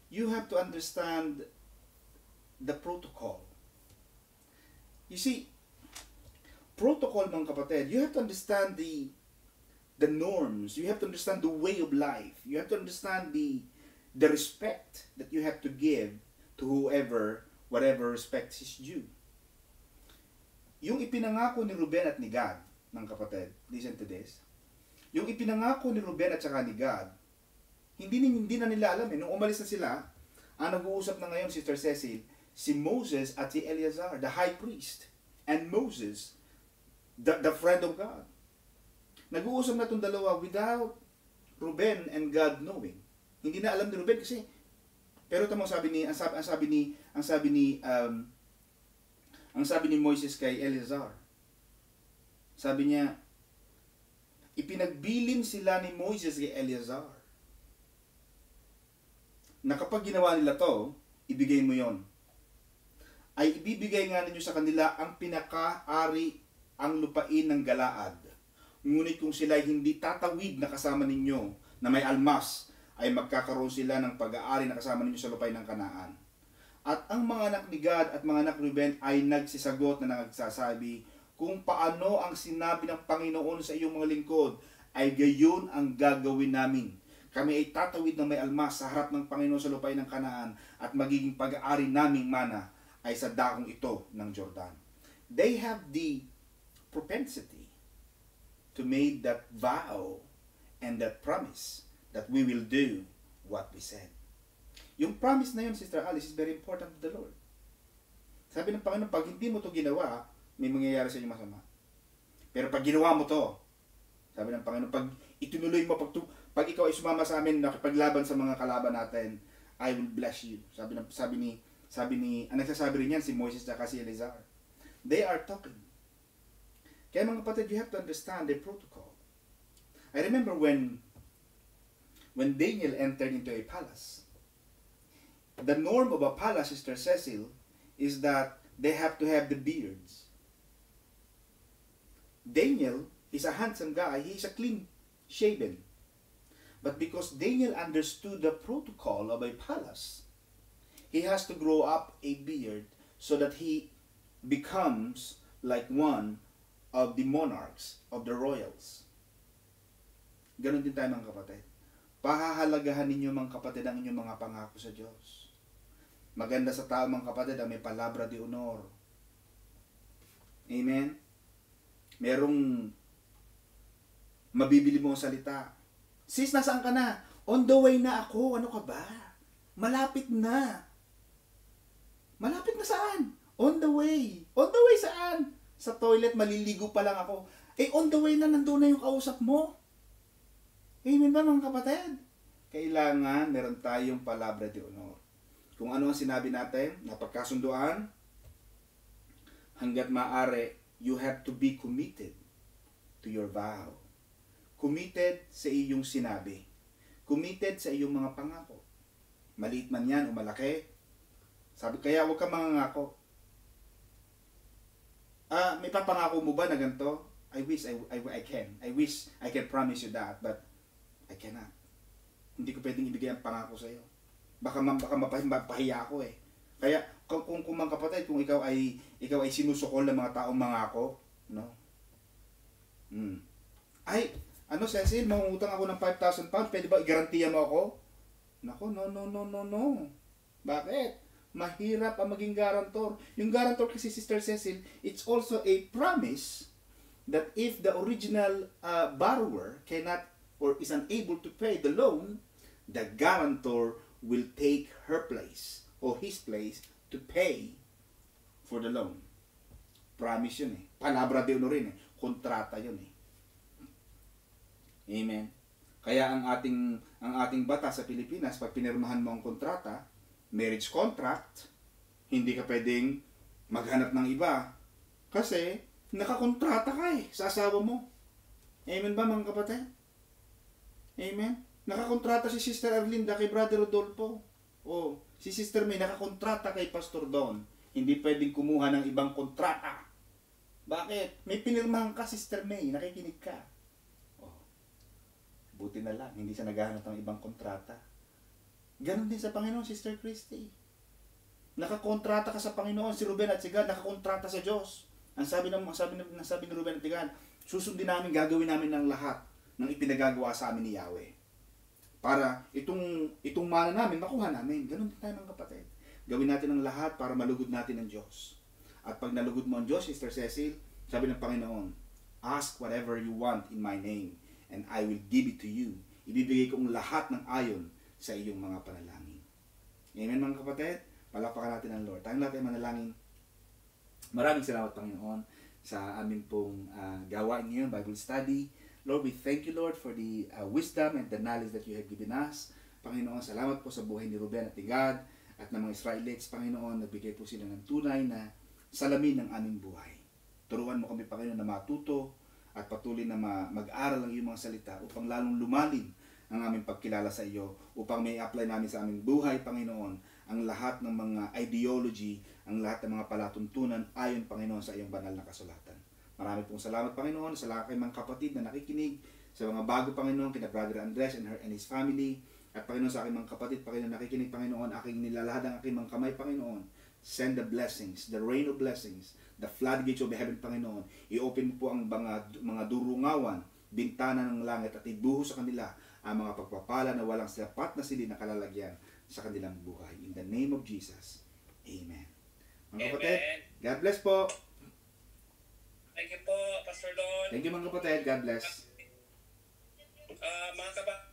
you have to understand the protocol. You see, protocol mga kapatid, you have to understand the norms, you have to understand the way of life, you have to understand the respect that you have to give to whoever, whatever respect is due. Yung ipinangako ni Ruben at ni Gad, ng kapatid, listen to this. Yung ipinangako ni Ruben at saka ni Gad, hindi na nila alam eh. Nung umalis na sila, ang nag-uusap na ngayon, Sister Cecil, si Moses at si Eleazar, the high priest, and Moses, the friend of God. Nag-uusap na itong dalawa without Ruben and God knowing. Hindi na alam ni Ruben kasi, pero ito mo ang sabi ni Moises kay Eleazar. Sabi niya, ipinagbilin sila ni Moises kay Eleazar na kapag ginawa nila to, ibigay mo yon. Ay ibibigay nga ninyo sa kanila ang pinaka-ari ang lupain ng Galaad. Ngunit kung sila hindi tatawid na kasama ninyo na may almas, ay magkakaroon sila ng pag-aari na kasama ninyo sa lupain ng Kanaan. At ang mga anak ni Gad at mga anak ni Ruben ay nagsisagot na nagsasabi, kung paano ang sinabi ng Panginoon sa iyong mga lingkod, ay gayon ang gagawin namin. Kami ay tatawid ng may almas sa harap ng Panginoon sa lupain ng Kanaan at magiging pag-aari naming mana ay sa dakong ito ng Jordan. They have the propensity to make that vow and that promise that we will do what we said. Yung promise na yun, Sister Alice, is very important to the Lord. Sabi ng Panginoon, pag hindi mo to ginawa, may mangyayari sa inyo masama. Pero pag ginawa mo to, sabi ng Panginoon, pag itunuloy mo pag ikaw ay sumama sa amin nakipaglaban sa mga kalaban natin, I will bless you. Ang nagsasabi rin yan si Moses at si Eleazar. They are talking. Kaya mga kapatid, you have to understand the protocol. I remember when Daniel entered into a palace, the norm of a palace, Sister Cecil, is that they have to have the beards. Daniel is a handsome guy. He is a clean shaven. But because Daniel understood the protocol of a palace, he has to grow up a beard so that he becomes like one of the monarchs, of the royals. Ganon din tayo mga kapatid. Pahahalagahan ninyo mga kapatid ang inyong mga pangako sa Diyos. Maganda sa tao mga kapatid ang may palabra de honor. Amen? Merong mabibili mo ang salita. Sis, nasaan ka na? On the way na ako. Ano ka ba? Malapit na. Malapit na saan? On the way. On the way saan? Sa toilet, maliligo pa lang ako. On the way na, nandun na yung kausap mo. Amen ba mga kapatid? Kailangan meron tayong palabra de honor. Kung ano ang sinabi natin, napagkasunduan, hanggat maaari, you have to be committed to your vow. Committed sa iyong sinabi. Committed sa iyong mga pangako. Maliit man yan o malaki. Sabi, kaya huwag ka mangangako. May papangako mo ba na ganito? I wish I can. I wish I can promise you that, but I cannot. Hindi ko pwedeng ibigay ang pangako sa iyo. Baka mapahiya ako eh. Kaya kung mga kapatid, kung ikaw ay sinusukol ng mga taong mangako, no? Cecil, mangungutang ako ng 5,000 pounds, pwede ba i-garantiya mo ako? Nako, no. Bakit? Mahirap ang maging guarantor. Yung guarantor kasi, Sister Cecil, it's also a promise that if the original borrower cannot or is unable to pay the loan, the guarantor will take her place or his place to pay for the loan. Promise yun eh. Palabra de honor rin eh. Kontrata yun eh. Amen. Kaya ang ating batas sa Pilipinas, pag pinirmahan mo ang kontrata, marriage contract, hindi ka pwedeng maghanap ng iba. Kasi, nakakontrata ka eh sa asawa mo. Amen ba mga kapatid? Amen? Nakakontrata si Sister Arlinda kay Brother Rodolfo. O, si Sister May nakakontrata kay Pastor Don. Hindi pwedeng kumuha ng ibang kontrata. Bakit? May pinirmahan ka, Sister May. Nakikinig ka. O, buti na lang. Hindi siya naghahanap ng ibang kontrata. Ganon din sa Panginoon, Sister Christy. Nakakontrata ka sa Panginoon. Si Ruben at si God, nakakontrata sa Diyos. Ang sabi ni Ruben at si God, susundin namin, gagawin namin ng lahat ng ipinagagawa sa amin ni Yahweh. Para itong mana namin, makuha namin. Ganon din tayo mga kapatid. Gawin natin ang lahat para malugod natin ang Diyos. At pag nalugod mo ang Diyos, Sister Cecil, sabi ng Panginoon, ask whatever you want in my name, and I will give it to you. Ibibigay kong lahat ng ayon sa iyong mga panalangin. Amen mga kapatid? Palakpakan natin ang Lord. Tayong lahat ay manalangin. Maraming salamat Panginoon sa amin pong gawain ngayon, Bible study. Lord, we thank you Lord for the wisdom and the knowledge that you have given us. Panginoon, salamat po sa buhay ni Ruben at ni God at ng mga Israelites. Panginoon, nagbigay po sila ng tunay na salamin ng aming buhay. Turuan mo kami Panginoon na matuto at patuloy na mag-aral ang iyong mga salita upang lalong lumalim ang aming pagkilala sa iyo, upang may apply namin sa aming buhay, Panginoon, ang lahat ng mga ideology, ang lahat ng mga palatuntunan ayon, Panginoon, sa iyong banal na kasulatan. Marami pong salamat, Panginoon, sa lahat ng mga kapatid na nakikinig, sa mga bago, Panginoon, kina Brother Andres and his family, at Panginoon sa aking mga kapatid, Panginoon, nakikinig, Panginoon, aking nilalahad ang aking mga kamay, Panginoon. Send the blessings, the rain of blessings, the floodgates of heaven, Panginoon. I-open mo po ang mga durungawan, bintana ng langit at ibuhos sa kanila ang mga pagpapala na walang sapat na silid na kalalagyan sa kanilang buhay. In the name of Jesus. Amen. Mga kapatid, God bless po. Thank you po, Pastor Don. Thank you mga kapatid. God bless. Mga kapatid,